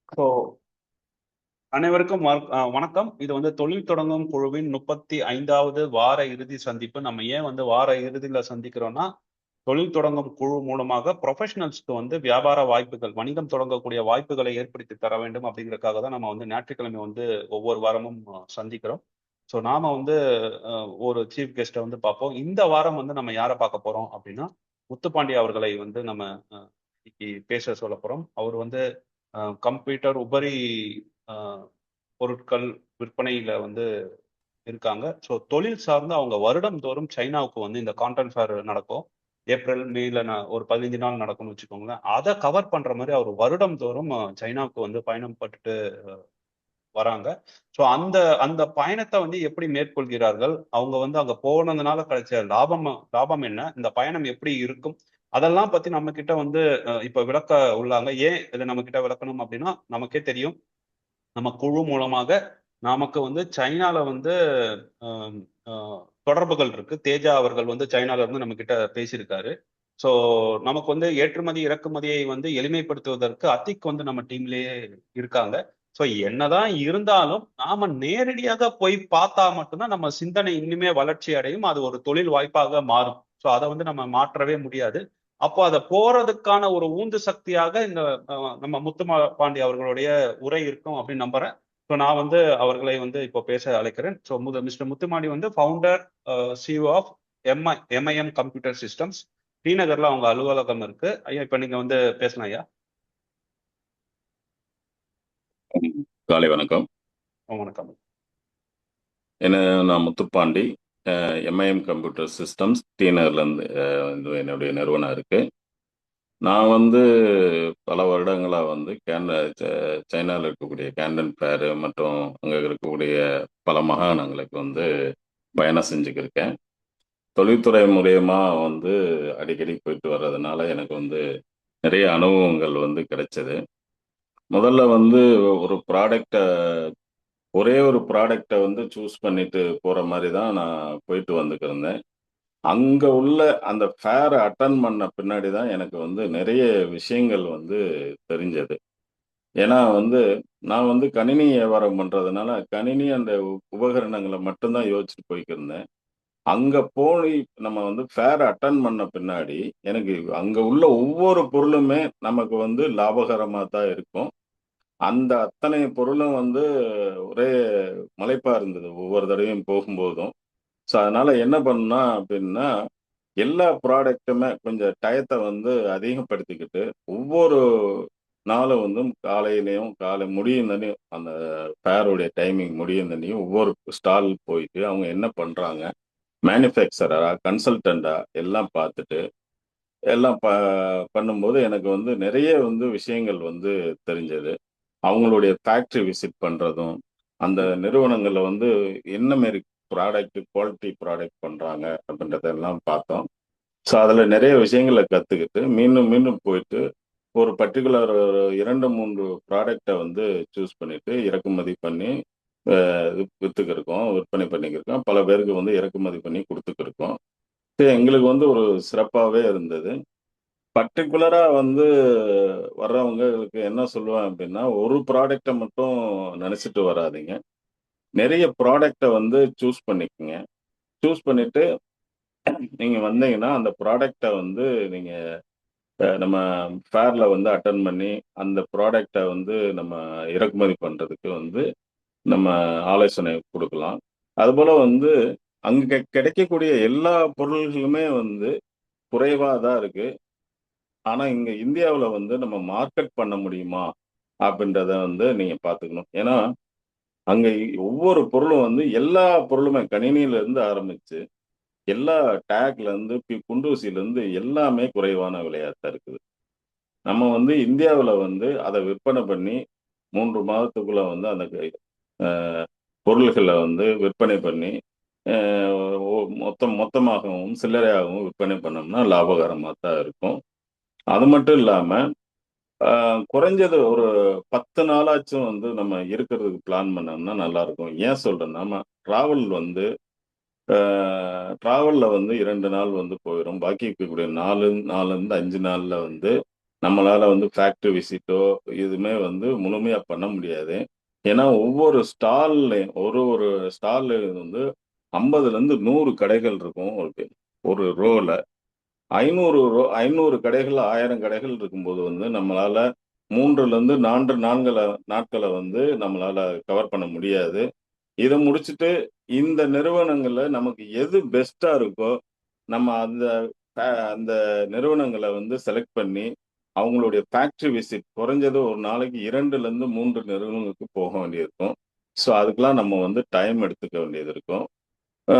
So அனைவருக்கும் வணக்கம். இது வந்து தொழில் தொடங்கும் குழுவின் 35வது வார இறுதி சந்திப்பு. நம்ம ஏன் வந்து வார இறுதியில சந்திக்கிறோம்னா, தொழில் தொடங்கும் குழு மூலமாக ப்ரொஃபஷனல்ஸ்க்கு வந்து வியாபார வாய்ப்புகள், வணிகம் தொடங்கக்கூடிய வாய்ப்புகளை ஏற்படுத்தி தர வேண்டும் அப்படிங்கிறதுக்காக தான் நம்ம வந்து ஞாயிற்றுக்கிழமை வந்து ஒவ்வொரு வாரமும் சந்திக்கிறோம். ஸோ நாம வந்து ஒரு சீஃப் கெஸ்ட்டை வந்து பார்ப்போம். இந்த வாரம் வந்து நம்ம யாரை பார்க்க போறோம் அப்படின்னா, முத்துப்பாண்டி அவர்களை வந்து நம்ம இன்னைக்கு பேச சொல்ல போறோம். அவர் வந்து கம்ப்யூட்டர் உபரி பொருட்கள் விற்பனையில வந்து இருக்காங்க. ஸோ தொழில் சார்ந்து அவங்க வருடம்தோறும் சைனாவுக்கு வந்து இந்த கான்டென்ட் ஃபேர் நடக்கும். ஏப்ரல், மேல ஒரு 15 நாள் நடக்கும்னு வச்சுக்கோங்களேன். அதை கவர் பண்ற மாதிரி அவர் வருடம்தோறும் சைனாவுக்கு வந்து பயணம் பட்டுட்டு வராங்க. ஸோ அந்த அந்த பயணத்தை வந்து எப்படி மேற்கொள்கிறார்கள்? அவங்க வந்து அங்க போனதுனால கிடைச்ச லாபம் என்ன? இந்த பயணம் எப்படி இருக்கும்? அதெல்லாம் பத்தி நம்ம கிட்ட வந்து இப்ப விளக்க உள்ளாங்க. ஏன் இதை நம்ம கிட்ட விளக்கணும் அப்படின்னா, நமக்கே தெரியும். நம்ம குழு மூலமாக நமக்கு வந்து சைனால வந்து ஆம், தொடர்புகள் இருக்கு. தேஜா அவர்கள் வந்து சைனால இருந்து நம்ம கிட்ட பேசியிருக்காரு. ஸோ நமக்கு வந்து ஏற்றுமதி இறக்குமதியை வந்து எளிமைப்படுத்துவதற்கு அத்திக் வந்து நம்ம டீம்லயே இருக்காங்க. ஸோ என்னதான் இருந்தாலும் நாம நேரடியாக போய் பார்த்தா மட்டும்தான் நம்ம சிந்தனை இன்னுமே வளர்ச்சி அடையும். அது ஒரு தொழில் வாய்ப்பாக மாறும். ஸோ அதை வந்து நம்ம மாற்றவே முடியாது. அப்போ அதை போறதுக்கான ஒரு உந்து சக்தியாக இந்த நம்ம பாண்டி அவர்களுடைய உரை இருக்கும் அப்படின்னு நம்புறேன். ஸோ நான் வந்து அவர்களை வந்து இப்போ பேச அழைக்கிறேன். ஸோ மிஸ்டர் முத்துமாடி வந்து founder, CEO of MIM computer systems. T நகர்ல அவங்க அலுவலகம் இருக்கு. ஐயா இப்ப நீங்க வந்து பேசலாம் ஐயா. காலை வணக்கம். வணக்கம். என்ன, நான் முத்துப்பாண்டி, எம்ஐஎம் கம்ப்யூட்டர் சிஸ்டம்ஸ் டீனர்லேருந்து இது என்னுடைய நிறுவனம் இருக்கு. நான் வந்து பல வருடங்களாக வந்து சைனாவில் இருக்கக்கூடிய கேண்டன் ஃபேரு மற்றும் அங்கே இருக்கக்கூடிய பல மாகாணங்களுக்கு வந்து பயணம் செஞ்சுக்கிருக்கேன். தொழில்துறை மூலயமா வந்து அடிக்கடி போயிட்டு வர்றதுனால எனக்கு வந்து நிறைய அனுபவங்கள் வந்து கிடைச்சது. முதல்ல வந்து ஒரு ப்ராடக்டை ஒரே ஒரு ப்ராடக்டை வந்து சூஸ் பண்ணிட்டு போற மாதிரி தான் நான் போயிட்டு வந்துக்கிருந்தேன். அங்க உள்ள அந்த ஃபேர் அட்டன் பண்ண பின்னாடி தான் எனக்கு வந்து நிறைய விஷயங்கள் வந்து தெரிஞ்சது. ஏன்னா வந்து நான் வந்து கணினி வியாபாரம் பண்றதுனால, கணினி அந்த உபகரணங்கள மட்டும் தான் யோசிச்சுட்டு போய்க்கிருந்தேன். அங்க போய் நம்ம வந்து ஃபேர் அட்டெண்ட் பண்ண பின்னாடி, எனக்கு அங்க உள்ள ஒவ்வொரு பொருளுமே நமக்கு வந்து லாபகரமா தான் இருக்கும். அந்த அத்தனை பொருளும் வந்து ஒரே மலைப்பா இருந்தது ஒவ்வொரு தடவையும் போகும்போதும். ஸோ, அதனால என்ன பண்ணேன் அப்டின்னா, எல்லா ப்ராடக்ட்டுமே கொஞ்சம் டயத்த வந்து அதிகப்படுத்திக்கிட்டு, ஒவ்வொரு நாளும் வந்து காலையிலயும் காலை முடியும் தண்ணியும் அந்த ஃபேருடைய டைமிங் முடியும் தண்ணியும் ஒவ்வொரு ஸ்டால் போயிட்டு, அவங்க என்ன பண்றாங்க? மேனுஃபேக்சரரா, கன்சல்டன்ட்டா எல்லாம் பார்த்துட்டு, எல்லாம் பண்ணும்போது எனக்கு வந்து நெறைய வந்து விஷயங்கள் வந்து தெரிஞ்சது. அவங்களுடைய ஃபேக்டரி விசிட் பண்றதும், அந்த நிறுவனங்கள்ல வந்து என்ன மாரி குவாலிட்டி ப்ராடக்ட் பண்றாங்க அப்படின்றதெல்லாம் பார்த்தோம். ஸோ, அதுல நெறைய விஷயங்கள கத்துக்கிட்டு, மீண்டும் மீண்டும் போயிட்டு, ஒரு பர்ட்டிகுலர் 2, 3 ப்ராடக்ட்ட வந்து சூஸ் பண்ணிட்டு, இறக்குமதி பண்ணி, வித்துக்கிருக்கோம். விற்பனை பண்ணிக்கிருக்கோம். பல பேருக்கு வந்து இறக்குமதி பண்ணி குடுத்துக்கிருக்கோம். எங்களுக்கு வந்து ஒரு சிறப்பாவே இருந்தது. பர்ட்டிகுலரா வந்து வர்றவங்களுக்கு என்ன சொல்லுவேன் அப்டின்னா, ஒரு ப்ராடக்ட்ட மட்டும் நெனச்சுட்டு வராதீங்க. நெறைய ப்ராடக்ட்ட வந்து சூஸ் பண்ணிக்கங்க. சூஸ் பண்ணிட்டு நீங்க வந்தீங்கன்னா, அந்த ப்ராடக்ட்ட வந்து நீங்க நம்ம ஃபேர்ல வந்து அட்டெண்ட் பண்ணி, அந்த ப்ராடக்ட்ட வந்து நம்ம இறக்குமதி பண்றதுக்கு வந்து நம்ம ஆலோசனை குடுக்கலாம். அதுபோல வந்து அங்க கிடைக்கக்கூடிய எல்லா பொருள்களுமே வந்து குறைவா தான் இருக்கு. ஆனா, இங்க இந்தியாவுல வந்து நம்ம மார்க்கெட் பண்ண முடியுமா? அப்படின்றத வந்து நீங்க பார்த்துக்கணும். ஏன்னா, அங்க ஒவ்வொரு பொருளும் வந்து எல்லா பொருளுமே கணினியிலிருந்து ஆரம்பிச்சு, எல்லா டேக்லேருந்து, குண்டூசிலேருந்து எல்லாமே குறைவான விலையா தான் இருக்குது. நம்ம வந்து இந்தியாவுல வந்து அத விற்பனை பண்ணி 3 மாதத்துக்குள்ள வந்து அந்த அ பொருள்கள வந்து விற்பனை பண்ணி, அ ஒ மொத்தமாகவும், சில்லறையாகவும் விற்பனை பண்ணோம்னா லாபகரமா தான் இருக்கும். அது மட்டும் இல்லாம ஆ குறைஞ்சது ஒரு 10 நாளாச்சும் வந்து நம்ம இருக்கிறதுக்கு பிளான் பண்ணோம்னா நல்லாருக்கும். ஏன் சொல்றேன்னா, நம்ம டிராவல் வந்து ஆ டிராவல்ல வந்து 2 நாள் வந்து போயிரும். பாக்கி இருக்கக்கூடிய 4 4லிருந்து 5 நாள்ல வந்து நம்மளால வந்து ஃபேக்டரி விசிட்டோ இதுவுமே வந்து முழுமையா பண்ண முடியாது. ஏன்னா ஒவ்வொரு ஸ்டால்லையும் ஒரு ஒரு ஸ்டால்ல வந்து 50லேருந்து 100 கடைகள் இருக்கும் ஒரு ரோல. 500 கடைகள், 1000 கடைகள் இருக்கும்போது வந்து நம்மளால 3லேருந்து 4 நாட்கள வந்து நம்மளால கவர் பண்ண முடியாது. இத முடிச்சுட்டு இந்த நிறுவனங்கள்ல நமக்கு எது பெஸ்ட்டா இருக்கோ, நம்ம அந்த நிறுவனங்கள வந்து செலக்ட் பண்ணி, அவங்களுடைய ஃபேக்டரி விசிட் குறைஞ்சது ஒரு நாளைக்கு 2லேருந்து 3 நிறுவனங்களுக்கு போக வேண்டியிருக்கும். ஸோ, அதுக்கெல்லாம் நம்ம வந்து டைம் எடுத்துக்க வேண்டியது இருக்கும். அ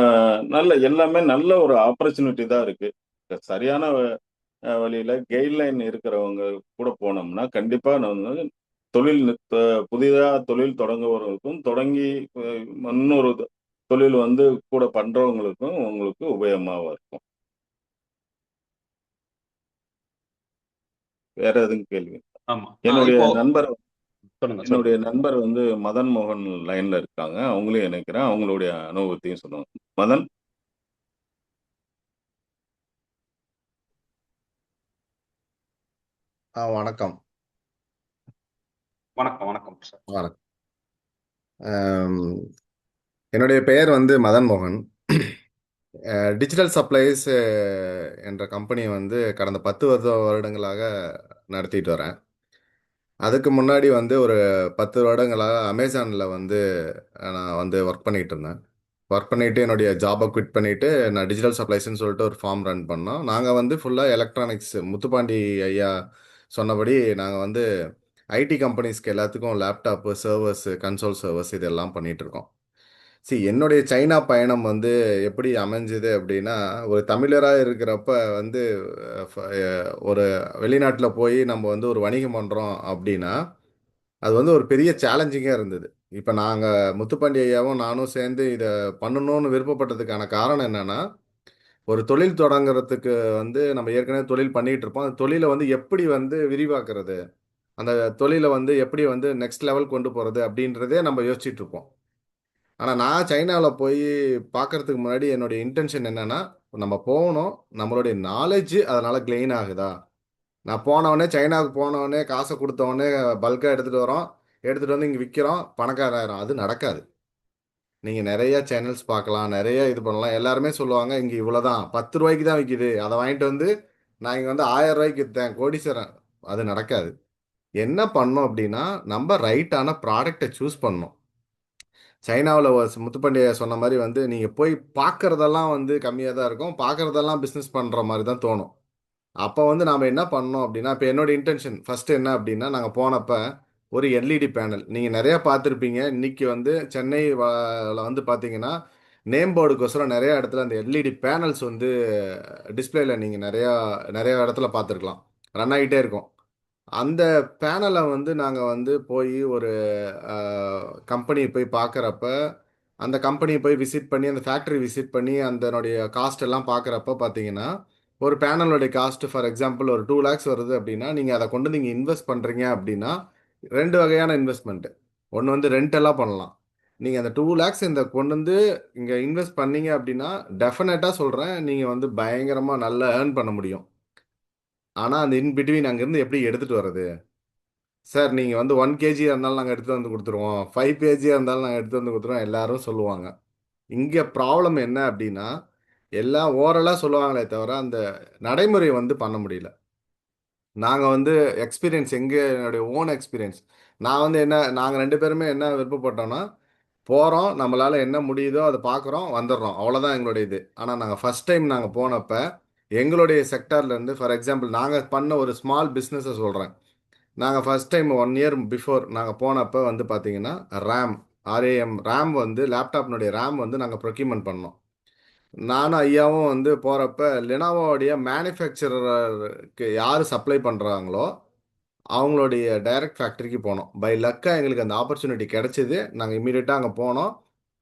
எல்லாமே நல்ல ஒரு ஆப்பர்ச்சுனிட்டி தான் இருக்கு. சரியான வழியில கைட்லைன் இருக்கிறவங்க கூட போனோம்னா, கண்டிப்பா நம்ம வந்து தொழில் புதிதா தொழில் தொடங்குபவர்களுக்கும், தொடங்கி அ இன்னொரு தொழில் வந்து கூட பண்றவங்களுக்கும் உங்களுக்கு உபயோகமாவா இருக்கும். வேற எதுவும் கேள்வி? ஆமா. என்னுடைய இப்போ நண்பர் சொல்லுங்க, சொல்லுங்க. என்னுடைய நண்பர் வந்து மதன் மோகன் லைன்ல இருக்காங்க. அவங்களையும் இணைக்கிறேன். அவங்களுடைய அனுபவத்தையும் சொல்லுவாங்க. மதன்? வணக்கம். வணக்கம், வணக்கம் சார். வணக்கம். அம், என்னுடைய பெயர் வந்து மதன் மோகன். டிஜிட்டல் சப்ளைஸ் என்ற கம்பெனி வந்து கடந்த 10 வருடங்களாக நடத்திட்டு வரேன். அதுக்கு முன்னாடி வந்து ஒரு 10 வருடங்களாக அமேசானில் வந்து நான் வந்து ஒர்க் பண்ணிட்டு இருந்தேன். ஒர்க் பண்ணிட்டு என்னுடைய ஜாபை குவிட் பண்ணிட்டு நான் டிஜிட்டல் சப்ளைஸ்ன்னு சொல்லிட்டு ஒரு ஃபார்ம் ரன் பண்ணோம். நாங்கள் வந்து ஃபுல்லாக எலக்ட்ரானிக்ஸ் முத்துப்பாண்டி ஐயா சொன்னபடி நாங்கள் வந்து ஐடி கம்பெனிஸ்க்கு எல்லாத்துக்கும் லேப்டாப்பு, சர்வர்ஸு, கன்சோல் சர்வர்ஸ் இதெல்லாம் பண்ணிட்டு இருக்கோம். என்னுடைய சைனா பயணம் வந்து எப்படி அமைஞ்சுது அப்படின்னா, ஒரு தமிழராக இருக்கிறப்ப வந்து ஒரு வெளிநாட்டில் போய் நம்ம வந்து ஒரு வணிகம் பண்ணுறோம் அப்படின்னா, அது வந்து ஒரு பெரிய சேலஞ்சிங்காக இருந்தது. இப்போ நாங்கள் முத்துப்பாண்டி ஐயாவும் நானும் சேர்ந்து இதை பண்ணணும்னு விருப்பப்பட்டதுக்கான காரணம் என்னன்னா, ஒரு தொழில் தொடங்குறதுக்கு வந்து நம்ம ஏற்கனவே தொழில் பண்ணிட்டு இருப்போம். அந்த தொழிலை வந்து எப்படி வந்து விரிவாக்குறது, அந்த தொழிலை வந்து எப்படி வந்து நெக்ஸ்ட் லெவல் கொண்டு போகிறது அப்படின்றதே நம்ம யோசிச்சுட்டு இருப்போம். ஆனால் நான் சைனாவில் போய் பார்க்கறதுக்கு முன்னாடி என்னுடைய இன்டென்ஷன் என்னன்னா, நம்ம போகணும், நம்மளுடைய நாலேஜ் அதனால் கெயின் ஆகுதா. நான் போனவொடனே சைனாவுக்கு போனவொடனே காசை கொடுத்தவொடனே பல்காக எடுத்துகிட்டு வரோம், எடுத்துகிட்டு வந்து இங்கே விற்கிறோம், பணக்காராயிரம். அது நடக்காது. நீங்கள் நிறைய சேனல்ஸ் பார்க்கலாம், நிறைய இது பண்ணலாம். எல்லாருமே சொல்லுவாங்க இங்கே இவ்வளோதான், 10 ரூபாய்க்கு தான் விற்கிது, அதை வாங்கிட்டு வந்து நான் இங்கே வந்து 1000 ரூபாய்க்கு விற்றேன், கோடீஸ்வரன். அது நடக்காது. என்ன பண்ணோம் அப்படின்னா, நம்ம ரைட்டான ப்ராடக்டை சூஸ் பண்ணணும். சைனாவில் முத்துப்பாண்டிய சொன்ன மாதிரி வந்து நீங்கள் போய் பார்க்கறதெல்லாம் வந்து கம்மியாக தான் இருக்கும், பார்க்கறதெல்லாம் பிஸ்னஸ் பண்ணுற மாதிரி தான் தோணும். அப்போ வந்து நாம் என்ன பண்ணோம் அப்படின்னா, இப்போ என்னோட இன்டென்ஷன் ஃபர்ஸ்ட் என்ன அப்படின்னா, நாங்கள் போனப்ப ஒரு எல்இடி பேனல் நீங்கள் நிறையா பார்த்துருப்பீங்க. இன்னைக்கு வந்து சென்னை வந்து பார்த்தீங்கன்னா, நேம் போர்டுக்கோசரம் நிறைய இடத்துல அந்த எல்இடி பேனல்ஸ் வந்து டிஸ்பிளேல நீங்கள் நிறையா நிறைய இடத்துல பார்த்துருக்கலாம், ரன் ஆகிட்டே இருக்கும். அந்த பேனலை வந்து நாங்கள் வந்து போய் ஒரு கம்பெனியை போய் பார்க்குறப்ப, அந்த கம்பெனியை போய் விசிட் பண்ணி அந்த ஃபேக்ட்ரி விசிட் பண்ணி அதனுடைய காஸ்ட் எல்லாம் பார்க்குறப்ப பார்த்தீங்கன்னா, ஒரு பேனலோடைய காஸ்ட் ஃபார் எக்ஸாம்பிள் ஒரு 2 lakhs வருது அப்படின்னா, நீங்கள் அதை கொண்டு நீங்கள் இன்வெஸ்ட் பண்ணுறீங்க அப்படின்னா, ரெண்டு வகையான இன்வெஸ்ட்மெண்ட். ஒன்று வந்து ரெண்டெல்லாம் பண்ணலாம். நீங்கள் அந்த 2 lakhs இந்த கொண்டு வந்து இங்கே இன்வெஸ்ட் பண்ணீங்க அப்படின்னா, டெஃபினட்டாக சொல்கிறேன், நீங்கள் வந்து பயங்கரமாக நல்லா ஏர்ன் பண்ண முடியும். ஆனால் அந்த இன் பிட்வீன் அங்கேருந்து எப்படி எடுத்துகிட்டு வர்றது. சார் நீங்கள் வந்து 1 kg இருந்தாலும் நாங்கள் எடுத்து வந்து கொடுத்துருவோம், 5 kg இருந்தாலும் நாங்கள் எடுத்து வந்து கொடுத்துருவோம், எல்லாரும் சொல்லுவாங்க. இங்கே ப்ராப்ளம் என்ன அப்படின்னா, எல்லாம் ஓரலாக சொல்லுவாங்களே தவிர அந்த நடைமுறை வந்து பண்ண முடியல. நாங்கள் வந்து எக்ஸ்பீரியன்ஸ் என்னுடைய ஓன் எக்ஸ்பீரியன்ஸ். நான் வந்து என்ன, நாங்கள் ரெண்டு பேருமே என்ன விருப்பப்பட்டோம்னா, போகிறோம், நம்மளால் என்ன முடியுதோ அதை பார்க்குறோம், வந்துடுறோம், அவ்வளோதான் எங்களுடைய இது. ஆனால் நாங்கள் ஃபஸ்ட் டைம் நாங்கள் போனப்ப எங்களுடைய செக்டார்லேருந்து ஃபார் எக்ஸாம்பிள் நாங்கள் பண்ண ஒரு ஸ்மால் பிஸ்னஸை சொல்கிறேன். நாங்கள் ஃபர்ஸ்ட் டைம் 1 year பிஃபோர் நாங்கள் போனப்போ வந்து பார்த்தீங்கன்னா, ரேம் ரேம் வந்து லேப்டாப்னுடைய ரேம் வந்து நாங்கள் ப்ரொக்யூர்மெண்ட் பண்ணோம். நானும் ஐயாவும் வந்து போகிறப்ப லெனோவோடைய மேனுஃபேக்சரருக்கு யார் சப்ளை பண்ணுறாங்களோ அவங்களுடைய டைரக்ட் ஃபேக்ட்ரிக்கு போனோம். பை லக்காக எங்களுக்கு அந்த ஆப்பர்ச்சுனிட்டி கிடைச்சிது. நாங்கள் இம்மீடியட்டாக அங்கே போனோம்.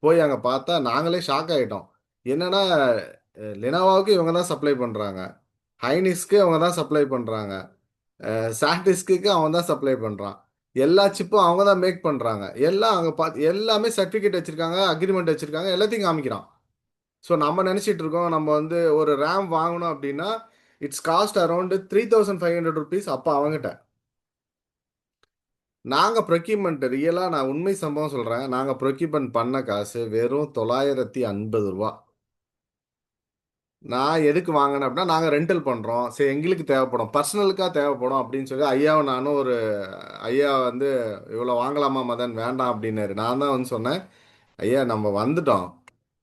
போய் அங்கே பார்த்தா நாங்களே ஷாக் ஆகிட்டோம். என்னன்னா, லெனோவாவுக்கு இவங்க தான் சப்ளை பண்ணுறாங்க, ஹைனிஸ்க்கு அவங்க தான் சப்ளை பண்ணுறாங்க, சாண்டிஸ்க்கு அவன் தான் சப்ளை பண்ணுறான், எல்லா சிப்பும் அவங்க தான் மேக் பண்ணுறாங்க, எல்லாம் அங்கே பார்த்து எல்லாமே சர்டிஃபிகேட் வச்சுருக்காங்க, அக்ரிமெண்ட் வச்சுருக்காங்க, எல்லாத்தையும் காமிக்கிறான். ஸோ நம்ம நினச்சிட்டு இருக்கோம் நம்ம வந்து ஒரு ரேம் வாங்கணும் அப்படின்னா இட்ஸ் காஸ்ட் அரௌண்ட் 3,500 rupees அப்போ அவங்ககிட்ட. நாங்கள் ப்ரொக்யூமெண்ட் ரியலாக நான் உண்மை சம்பவம் சொல்கிறேன், நாங்கள் ப்ரொக்யூமெண்ட் பண்ண காசு வெறும் 950 ரூபா. நான் எதுக்கு வாங்கினேன் அப்படின்னா, நாங்கள் ரெண்டல் பண்ணுறோம், சரி எங்களுக்கு தேவைப்படும், பர்சனலுக்காக தேவைப்படும் அப்படின்னு சொல்லி ஐயாவும் நானும் ஒரு ஐயா வந்து இவ்வளோ வாங்கலாமா மதன், வேண்டாம் அப்படின்னாரு. நான் தான் வந்து சொன்னேன், ஐயா நம்ம வந்துட்டோம்,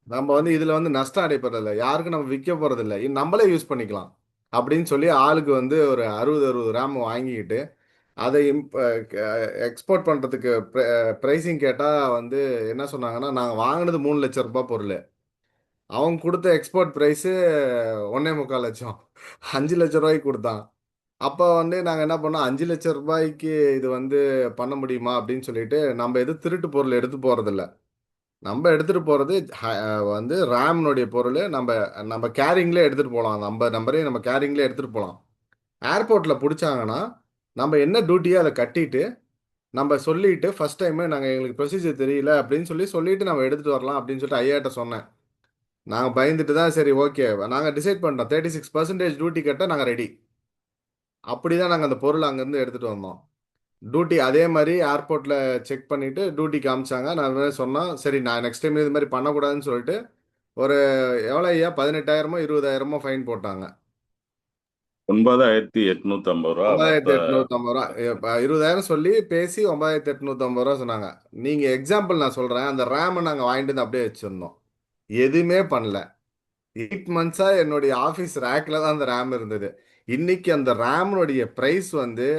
நம்ம வந்து இதில் வந்து நஷ்டம் அடைப்பதில்லை, யாருக்கும் நம்ம விற்க போகிறதில்ல, இது நம்மளே யூஸ் பண்ணிக்கலாம் அப்படின்னு சொல்லி ஆளுக்கு வந்து ஒரு 60 ரேம் வாங்கிக்கிட்டு அதை எக்ஸ்போர்ட் பண்ணுறதுக்கு ப்ரைஸிங் கேட்டால் வந்து என்ன சொன்னாங்கன்னா, நாங்கள் வாங்கினது 3 லட்ச ரூபாய் பொருள், அவங்க கொடுத்த எக்ஸ்போர்ட் ப்ரைஸு 1,4 லட்சம், 5 லட்ச ரூபாய்க்கு கொடுத்தான். அப்போ வந்து நாங்கள் என்ன பண்ணோம், 5 லட்ச ரூபாய்க்கு இது வந்து பண்ண முடியுமா அப்படின்னு சொல்லிட்டு, நம்ம எது திருட்டு பொருள் எடுத்து போகிறதில்ல, நம்ம எடுத்துகிட்டு போகிறது வந்து ரேம்னுடைய பொருள், நம்ம நம்ம கேரிங்லேயே எடுத்துகிட்டு போகலாம், நம்ம நம்பரே நம்ம கேரிங்லேயே எடுத்துகிட்டு போகலாம். ஏர்போர்ட்டில் பிடிச்சாங்கன்னா நம்ம என்ன டியூட்டியோ அதை கட்டிட்டு நம்ம சொல்லிட்டு, ஃபர்ஸ்ட் டைம் நாங்கள் எங்களுக்கு ப்ரொசீஜர் தெரியல அப்படின்னு சொல்லிட்டு நம்ம எடுத்துகிட்டு வரலாம் அப்படின்னு சொல்லிட்டு ஐயாட்ட சொன்னேன். நாங்கள் பயந்துட்டு தான் சரி ஓகே நாங்கள் டிசைட் பண்ணிட்டோம், 36% டியூட்டி கட்ட நாங்கள் ரெடி. அப்படி தான் நாங்கள் அந்த பொருள் அங்கேருந்து எடுத்துகிட்டு வந்தோம். டியூட்டி அதே மாதிரி ஏர்போர்ட்டில் செக் பண்ணிவிட்டு டியூட்டி காமிச்சாங்க. நான் சொன்னோம் சரி நான் நெக்ஸ்ட் டைம் இது மாதிரி பண்ணக்கூடாதுன்னு சொல்லிட்டு ஒரு எவ்வளோ ஐயா 18,000மோ 20,000மோ ஃபைன் போட்டாங்க. 9,850 ரூபா மொத்த. 9,850 ரூபா. 20,000 சொல்லி பேசி 9,850 ரூபா சொன்னாங்க. நீங்கள் எக்ஸாம்பிள் நான் சொல்கிறேன், அந்த ரேமை நாங்கள் வாங்கிட்டு வந்து அப்படியே வச்சுருந்தோம், எதுவுமே பண்ணல. 8 மந்த்ஸாக என்னுடைய ஆஃபீஸ் ரேக்கில் தான் அந்த ரேம் இருந்தது. இன்னைக்கு அந்த ரேம்னுடைய ப்ரைஸ் வந்து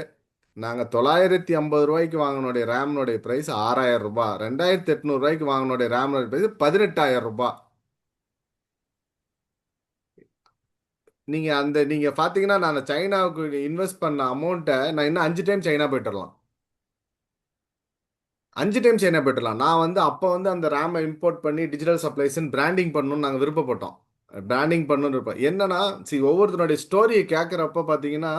நாங்கள் 950 ரூபாய்க்கு வாங்கினுடைய ரேம்னுடைய ப்ரைஸ் 6,000 ரூபாய், 2,800 ரூபாய்க்கு வாங்கினுடைய ரேம்னுடைய ப்ரைஸ் 18,000 ரூபாய். நீங்கள் பார்த்தீங்கன்னா நான் சைனாவுக்கு இன்வெஸ்ட் பண்ண அமௌண்ட்டை நான் இன்னும் 5 டைம் சைனா போயிட்டுலாம், 5 டைம் சைனா போயிட்டுலாம். நான் வந்து அப்போ வந்து அந்த ரேமை இம்போர்ட் பண்ணி டிஜிட்டல் சப்ளைஸ்ன்னு பிராண்டிங் பண்ணணும்னு நாங்கள் விருப்பப்பட்டோம். பிராண்டிங் பண்ணணும்னு இருப்போம். என்னன்னா ஒவ்வொருத்தருடைய ஸ்டோரியை கேட்குறப்ப பார்த்தீங்கன்னா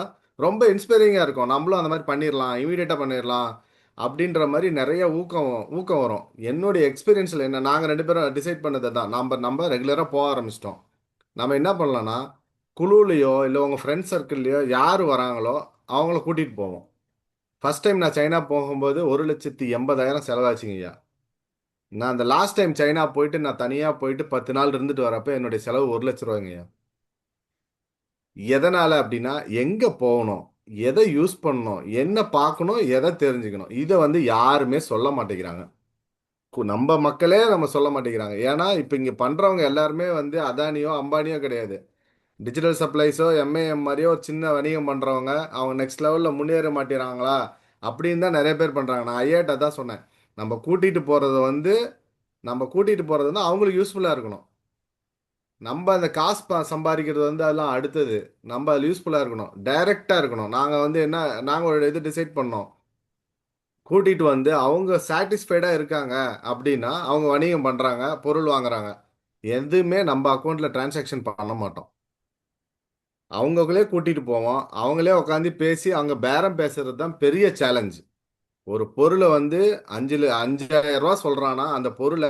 ரொம்ப இன்ஸ்பைரிங்காக இருக்கும், நம்மளும் அந்த மாதிரி பண்ணிடலாம், இமீடியட்டாக பண்ணிடலாம் அப்படின்ற மாதிரி நிறைய ஊக்கம் ஊக்கம் வரும். என்னுடைய எக்ஸ்பீரியன்ஸில் என்ன, நாங்கள் 2 பேரும் டிசைட் பண்ணது தான், நம்ம ரெகுலராக போக ஆரம்பிச்சிட்டோம். நம்ம என்ன பண்ணலாம்னா, குழுலையோ இல்லை உங்கள் ஃப்ரெண்ட்ஸ் சர்க்கிள்லையோ யார் வராங்களோ அவங்கள கூட்டிகிட்டு போவோம். ஃபர்ஸ்ட் டைம் நான் சைனா போகும்போது 1,80,000 செலவாச்சுங்க ஐயா. நான் அந்த லாஸ்ட் டைம் சைனா போயிட்டு நான் தனியாக போயிட்டு 10 நாள் இருந்துட்டு வரப்போ என்னுடைய செலவு 1,00,000 ரூபாய்ங்க ஐயா. எதனால் அப்படின்னா, எங்கே போகணும், எதை யூஸ் பண்ணணும், என்ன பார்க்கணும், எதை தெரிஞ்சுக்கணும், இதை வந்து யாருமே சொல்ல மாட்டேங்கிறாங்க. நம்ம மக்களே நம்ம சொல்ல மாட்டேங்கிறாங்க. ஏன்னா இப்போ இங்கே பண்ணுறவங்க எல்லாருமே வந்து அதானியோ அம்பானியோ கிடையாது, டிஜிட்டல் சப்ளைஸோ எம்ஏஎம் மாதிரியோ ஒரு சின்ன வணிகம் பண்ணுறவங்க. அவங்க நெக்ஸ்ட் லெவலில் முன்னேற மாட்டேறாங்களா அப்படின்னு தான் நிறைய பேர் பண்ணுறாங்க. நான் ஐயாட்ட தான் சொன்னேன், நம்ம கூட்டிகிட்டு போகிறது வந்து அவங்களுக்கு யூஸ்ஃபுல்லாக இருக்கணும். நம்ம அந்த காசு சம்பாதிக்கிறது வந்து அதெல்லாம் அடுத்தது, நம்ம அதில் யூஸ்ஃபுல்லாக இருக்கணும், டைரெக்டாக இருக்கணும். நாங்கள் வந்து என்ன, நாங்கள் ஒரு இது டிசைட் பண்ணோம், கூட்டிகிட்டு வந்து அவங்க சாட்டிஸ்ஃபைடாக இருக்காங்க அப்படின்னா அவங்க வணிகம் பண்ணுறாங்க, பொருள் வாங்குறாங்க, எதுவுமே நம்ம அக்கௌண்ட்டில் டிரான்சாக்ஷன் பண்ண மாட்டோம். அவங்களே கூட்டிகிட்டு போவோம், அவங்களே உட்காந்து பேசி அவங்க பேரம் பேசுறது தான் பெரிய சேலஞ்ச். ஒரு பொருளை வந்து 5,000 ரூபா சொல்கிறான்னா அந்த பொருளை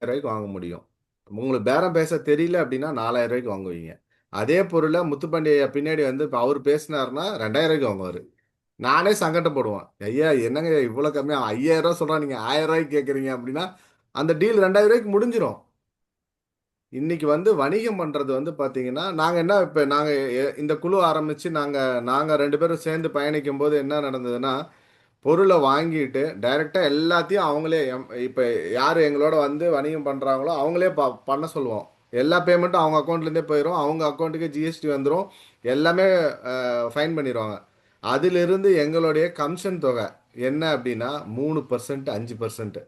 ரூபாய்க்கு வாங்க முடியும். உங்களுக்கு பேரம் பேச தெரியல அப்படின்னா 4,000 ரூபாய்க்கு வாங்குவீங்க. அதே பொருளை முத்துப்பாண்டிய பின்னாடி வந்து இப்போ அவர் பேசினாருன்னா 2,000 ரூபாய்க்கு வாங்குவார். நானே சங்கடப்படுவேன், ஐயா என்னங்க இவ்வளோ கம்மியாக 5,000 ரூபா சொல்கிறா, நீங்கள் 1,000 ரூபாய்க்கு கேட்குறீங்க அப்படின்னா அந்த டீல் 2,000 ரூபாய்க்கு முடிஞ்சிடும். இன்னைக்கு வந்து வணிகம் பண்ணுறது வந்து பார்த்தீங்கன்னா, நாங்கள் என்ன இப்போ நாங்கள் இந்த குழு ஆரம்பித்து நாங்கள் 2 பேரும் சேர்ந்து பயணிக்கும் போது என்ன நடந்ததுன்னா, பொருளை வாங்கிட்டு டைரெக்டாக எல்லாத்தையும் அவங்களே இப்போ யார் எங்களோட வந்து வணிகம் பண்ணுறாங்களோ அவங்களே பண்ண சொல்லுவோம். எல்லா பேமெண்ட்டும் அவங்க அக்கௌண்ட்லேருந்தே போயிடும், அவங்க அக்கௌண்ட்டுக்கு ஜிஎஸ்டி வந்துடும், எல்லாமே ஃபைன் பண்ணிடுவாங்க. அதிலிருந்து எங்களுடைய கமிஷன் தொகை என்ன அப்படின்னா 3%, 5%.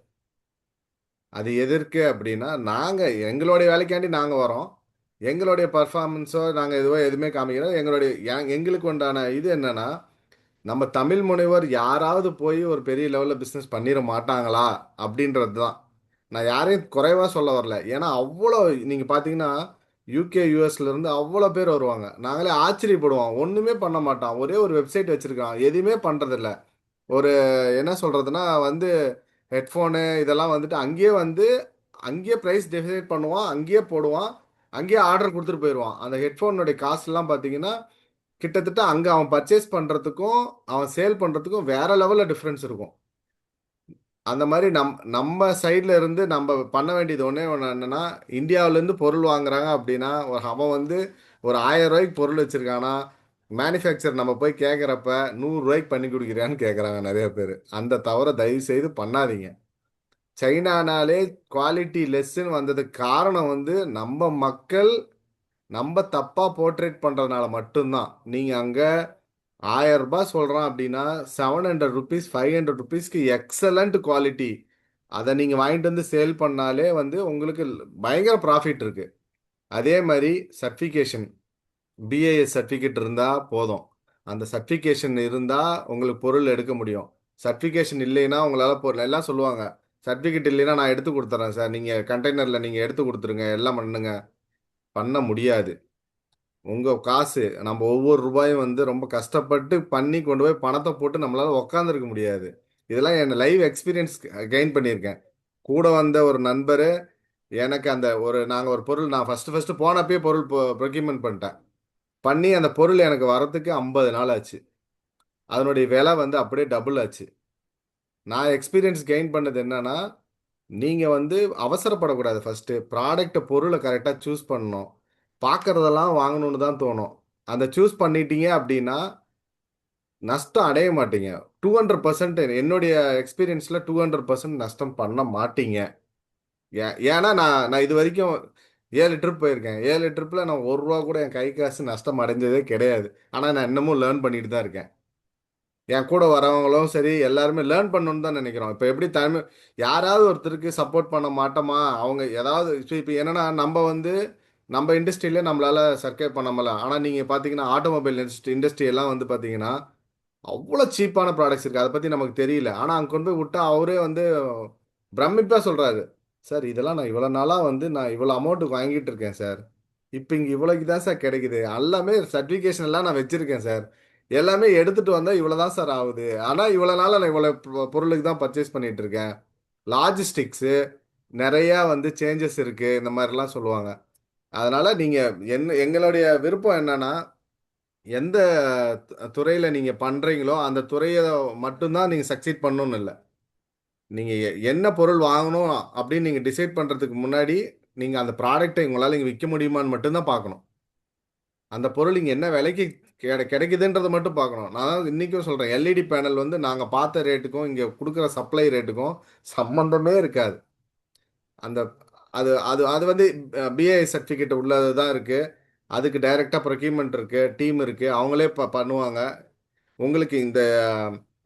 அது எதற்கு அப்படின்னா, நாங்கள் எங்களுடைய வேலைக்காண்டி நாங்கள் வரோம், எங்களுடைய பர்ஃபார்மன்ஸோ நாங்கள் எதுவுமே காமிக்கிறோம். எங்களுக்கு உண்டான இது என்னன்னா, நம்ம தமிழ் முனைவர் யாராவது போய் ஒரு பெரிய லெவலில் பிஸ்னஸ் பண்ணிட மாட்டாங்களா அப்படின்றது தான். நான் யாரையும் குறைவாக சொல்ல வரல, ஏன்னா அவ்வளோ நீங்கள் பார்த்தீங்கன்னா யூகே யூஎஸ்லேருந்து அவ்வளோ பேர் வருவாங்க. நாங்களே ஆச்சரியப்படுவோம், ஒன்றுமே பண்ண மாட்டான், ஒரே ஒரு வெப்சைட் வச்சுருக்கான், எதுவுமே பண்ணுறதில்ல. ஒரு என்ன சொல்கிறதுனா வந்து ஹெட்ஃபோனு இதெல்லாம் வந்துட்டு அங்கேயே ப்ரைஸ் டிசைட் பண்ணுவான், அங்கேயே போடுவான், அங்கேயே ஆர்டர் கொடுத்துட்டு போயிடுவான். அந்த ஹெட்ஃபோனுடைய காஸ்ட்லாம் பார்த்தீங்கன்னா கிட்டத்தட்ட அங்கே அவன் பர்ச்சேஸ் பண்ணுறதுக்கும் அவன் சேல் பண்ணுறதுக்கும் வேற லெவலில் டிஃப்ரென்ஸ் இருக்கும். அந்த மாதிரி நம்ம சைடில் இருந்து நம்ம பண்ண வேண்டியது ஒன்று என்னன்னா, இந்தியாவிலேருந்து பொருள் வாங்குறாங்க அப்படின்னா அவன் வந்து ஒரு 1000 ரூபாய்க்கு பொருள் வச்சிருக்கானா, மேனுஃபேக்சர் நம்ம போய் கேட்குறப்ப 100 ரூபாய்க்கு பண்ணி கொடுக்குறியான்னு கேட்குறாங்க நிறைய பேர். அந்த தவிர தயவு செய்து பண்ணாதீங்க. சைனானாலே குவாலிட்டி லெஸ்ன்னு வந்ததுக்கு காரணம் வந்து நம்ம மக்கள் நம்ம தப்பா போர்ட்ரேட் பண்றதுனால மட்டும்தான். நீங்க அங்க 1000 ரூபாய் சொல்றான் அப்படின்னா 700 rupees 500 rupeesக்கு எக்ஸலண்ட் குவாலிட்டி அதை நீங்க வாங்கிட்டு வந்து சேல் பண்ணாலே வந்து உங்களுக்கு பயங்கர ப்ராஃபிட் இருக்கு. அதே மாதிரி சர்டிஃபிகேஷன் பிஏஎஸ் சர்டிஃபிகேட் இருந்தா போதும். அந்த சர்டிஃபிகேஷன் இருந்தா உங்களுக்கு பொருள் எடுக்க முடியும். சர்டிஃபிகேஷன் இல்லைன்னா உங்களால பொருள் எல்லாம் சொல்லுவாங்க, சர்டிஃபிகேட் இல்லைன்னா நான் எடுத்து கொடுத்துறேன் சார், நீங்க கண்டெய்னர்ல நீங்க எடுத்து கொடுத்துருங்க எல்லாம் பண்ணுங்க. பண்ண முடியாது. உங்க காசு நம்ம ஒவ்வொரு ரூபாயும் வந்து ரொம்ப கஷ்டப்பட்டு பண்ணி கொண்டு போய் பணத்தை போட்டு நம்மளால உக்காந்துருக்க முடியாது. இதெல்லாம் என் லைவ் எக்ஸ்பீரியன்ஸ் கெயின் பண்ணியிருக்கேன். கூட வந்த ஒரு நண்பர் எனக்கு அந்த நாங்கள் ஒரு பொருள் நான் ஃபர்ஸ்ட் போனப்பே பொருள் ப்ரொக்யூர்மெண்ட் பண்ணிட்டேன். பண்ணி அந்த பொருள் எனக்கு வரத்துக்கு 50 நாள் ஆச்சு. அதனுடைய விலை வந்து அப்படியே டபுள் ஆச்சு. நான் எக்ஸ்பீரியன்ஸ் கெயின் பண்ணது என்னன்னா, நீங்கள் வந்து அவசரப்படக்கூடாது. ஃபஸ்ட்டு ப்ராடக்ட்டை பொருளை கரெக்டாக சூஸ் பண்ணணும். பார்க்கறதெல்லாம் வாங்கணும்னு தான் தோணும். அந்த சூஸ் பண்ணிட்டீங்க அப்படின்னா நஷ்டம் அடைய மாட்டீங்க. 200% என்னுடைய எக்ஸ்பீரியன்ஸில் 200% நஷ்டம் பண்ண மாட்டீங்க. ஏன்னா நான் நான் இது வரைக்கும் 7 ட்ரிப் போயிருக்கேன். 7 ட்ரிப்பில் நான் 1 ரூபா கூட என் கை காசு நஷ்டம் அடைஞ்சதே கிடையாது. ஆனால் நான் இன்னமும் லேர்ன் பண்ணிட்டு தான் இருக்கேன். என் கூட வரவங்களும் சரி எல்லாருமே லேர்ன் பண்ணணும்னு தான் நினைக்கிறோம். இப்போ எப்படி தமிழ் யாராவது ஒருத்தருக்கு சப்போர்ட் பண்ண மாட்டோமா, அவங்க ஏதாவது இப்போ என்னன்னா நம்ம வந்து நம்ம இண்டஸ்ட்ரியிலே நம்மளால சர்க்கை பண்ண முடியல. ஆனால் நீங்கள் பார்த்தீங்கன்னா ஆட்டோமொபைல் இண்டஸ்ட்ரி எல்லாம் வந்து பார்த்தீங்கன்னா அவ்வளோ சீப்பான ப்ராடக்ட்ஸ் இருக்குது. அதை பற்றி நமக்கு தெரியல. ஆனால் அங்கே கொண்டு போய் விட்டா அவரே வந்து பிரமிப்பாக சொல்கிறாரு, சார் இதெல்லாம் நான் இவ்வளோ நாளாக வந்து நான் இவ்வளோ அமௌண்ட்டுக்கு வாங்கிட்டு இருக்கேன் சார், இப்போ இங்கே இவ்வளோக்கு தான் சார் கிடைக்குது, எல்லாமே சர்டிஃபிகேஷன் எல்லாம் நான் வச்சுருக்கேன் சார், எல்லாமே எடுத்துட்டு வந்தால் இவ்வளோ தான் சார் ஆகுது, ஆனால் இவ்வளோ நாளாக நான் இவ்வளோ பொருளுக்கு தான் பர்ச்சேஸ் பண்ணிட்டு இருக்கேன், லாஜிஸ்டிக்ஸு நிறையா வந்து சேஞ்சஸ் இருக்குது, இந்த மாதிரிலாம் சொல்லுவாங்க. அதனால் நீங்கள் எங்களுடைய விருப்பம் என்னன்னா, எந்த துறையில் நீங்கள் பண்ணுறீங்களோ அந்த துறையை மட்டும்தான் நீங்கள் சக்சீட் பண்ணணும்னு இல்லை. நீங்கள் என்ன பொருள் வாங்கணும் அப்படின்னு நீங்கள் டிசைட் பண்ணுறதுக்கு முன்னாடி நீங்கள் அந்த ப்ராடக்டை உங்களால் இங்கே விற்க முடியுமான்னு மட்டும்தான் பார்க்கணும். அந்த பொருள் இங்கே என்ன விலைக்கு கிடைக்குதுன்றதை மட்டும் பார்க்கணும். நான் இன்றைக்கும் சொல்கிறேன், எல்இடி பேனல் வந்து நாங்கள் பார்த்த ரேட்டுக்கும் இங்கே கொடுக்குற சப்ளை ரேட்டுக்கும் சம்மந்தமே இருக்காது. அந்த அது அது அது வந்து பிஏ சர்டிஃபிகேட் உள்ளது தான் இருக்குது. அதுக்கு டைரெக்டாக ப்ரொக்யூர்மெண்ட் இருக்குது, டீம் இருக்குது, அவங்களே பண்ணுவாங்க. உங்களுக்கு இந்த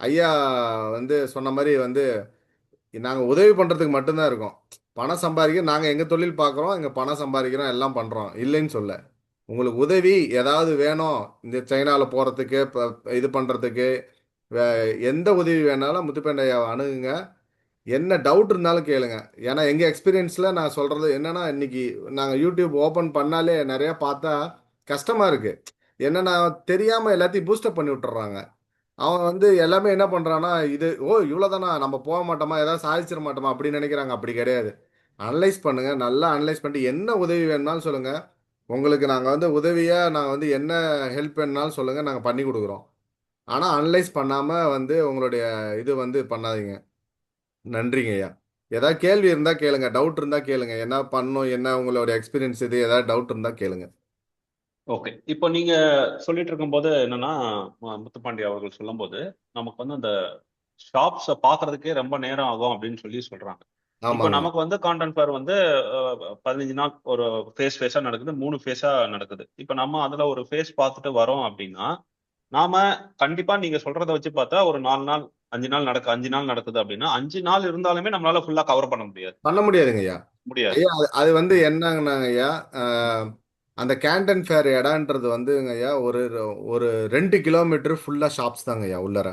ஐயா வந்து சொன்ன மாதிரி வந்து நாங்கள் உதவி பண்ணுறதுக்கு மட்டும்தான் இருக்கோம். பணம் சம்பாதிக்க நாங்கள் எங்கள் தொழில் பார்க்குறோம், எங்கள் பணம் சம்பாதிக்கிறோம், எல்லாம் பண்ணுறோம், இல்லைன்னு சொல்ல. உங்களுக்கு உதவி ஏதாவது வேணும் இந்த சைனாவில் போகிறதுக்கு இது பண்ணுறதுக்கு எந்த உதவி வேணாலும் முத்துப்பேண்டை ஐயாவை அணுகுங்க. என்ன டவுட் இருந்தாலும் கேளுங்க. ஏன்னா எங்கள் எக்ஸ்பீரியன்ஸில் நான் சொல்கிறது என்னென்னா, இன்னைக்கு நாங்கள் யூடியூப் ஓப்பன் பண்ணாலே நிறையா பார்த்தா கஷ்டமாக இருக்குது. என்னென்னா தெரியாமல் எல்லாத்தையும் பூஸ்டப் பண்ணி விட்டுறாங்க. அவன் வந்து எல்லாமே என்ன பண்ணுறான்னா, இது இவ்வளோதானா, நம்ம போக மாட்டோமா, ஏதாவது சாதிச்சிட மாட்டோமா அப்படின்னு நினைக்கிறாங்க. அப்படி கிடையாது. அனலைஸ் பண்ணுங்கள், நல்லா அனலைஸ் பண்ணிட்டு என்ன உதவி வேணும்னாலும் சொல்லுங்கள். உங்களுக்கு நாங்கள் வந்து உதவியாக நாங்கள் வந்து என்ன ஹெல்ப் வேணுனாலும் சொல்லுங்கள், நாங்கள் பண்ணி கொடுக்குறோம். ஆனால் அனலைஸ் பண்ணாமல் வந்து உங்களுடைய இது வந்து பண்ணாதீங்க. நன்றிங்க ஐயா. ஏதாவது கேள்வி இருந்தால் கேளுங்க, டவுட் இருந்தால் கேளுங்க, என்ன பண்ணணும், என்ன உங்களோட எக்ஸ்பீரியன்ஸ், இது ஏதாவது டவுட் இருந்தால் கேளுங்க. ஓகே, இப்போ நீங்க சொல்லிட்டு இருக்கும்போது என்னன்னா, முத்துப்பாண்டி அவர்கள் சொல்லும்போது நமக்கு வந்து அந்த ஷாப்ஸை பார்க்கறதுக்கே ரொம்ப நேரம் ஆகும் அப்படின்னு சொல்றாங்க. இப்போ ஆமாங்க. நமக்கு வந்து கான்டென்ட் ஃபேர் வந்து 15 நாள் ஒரு ஃபேஸா நடக்குது, 3 ஃபேஸா நடக்குது. இப்போ நம்ம அதுல ஒரு ஃபேஸ் பார்த்துட்டு வரோம் அப்படின்னா, நாம கண்டிப்பா நீங்க சொல்றதை வச்சு பார்த்தா ஒரு 4 நாள் 5 நாள் 5 நாள் நடக்குது அப்படின்னா 5 நாள் இருந்தாலுமே நம்மளால ஃபுல்லா கவர் பண்ண முடியாது. பண்ண முடியாதுங்க ஐயா. முடியாது. ஐயா அது வந்து என்னங்கன்னாங்க ஐயா, அந்த கேண்டன் ஃபேர் இடம்ன்றது வந்துங்க ஐயா ஒரு ஒரு 2 கிலோமீட்டர் ஃபுல்லாக ஷாப்ஸ் தாங்க ஐயா உள்ளார.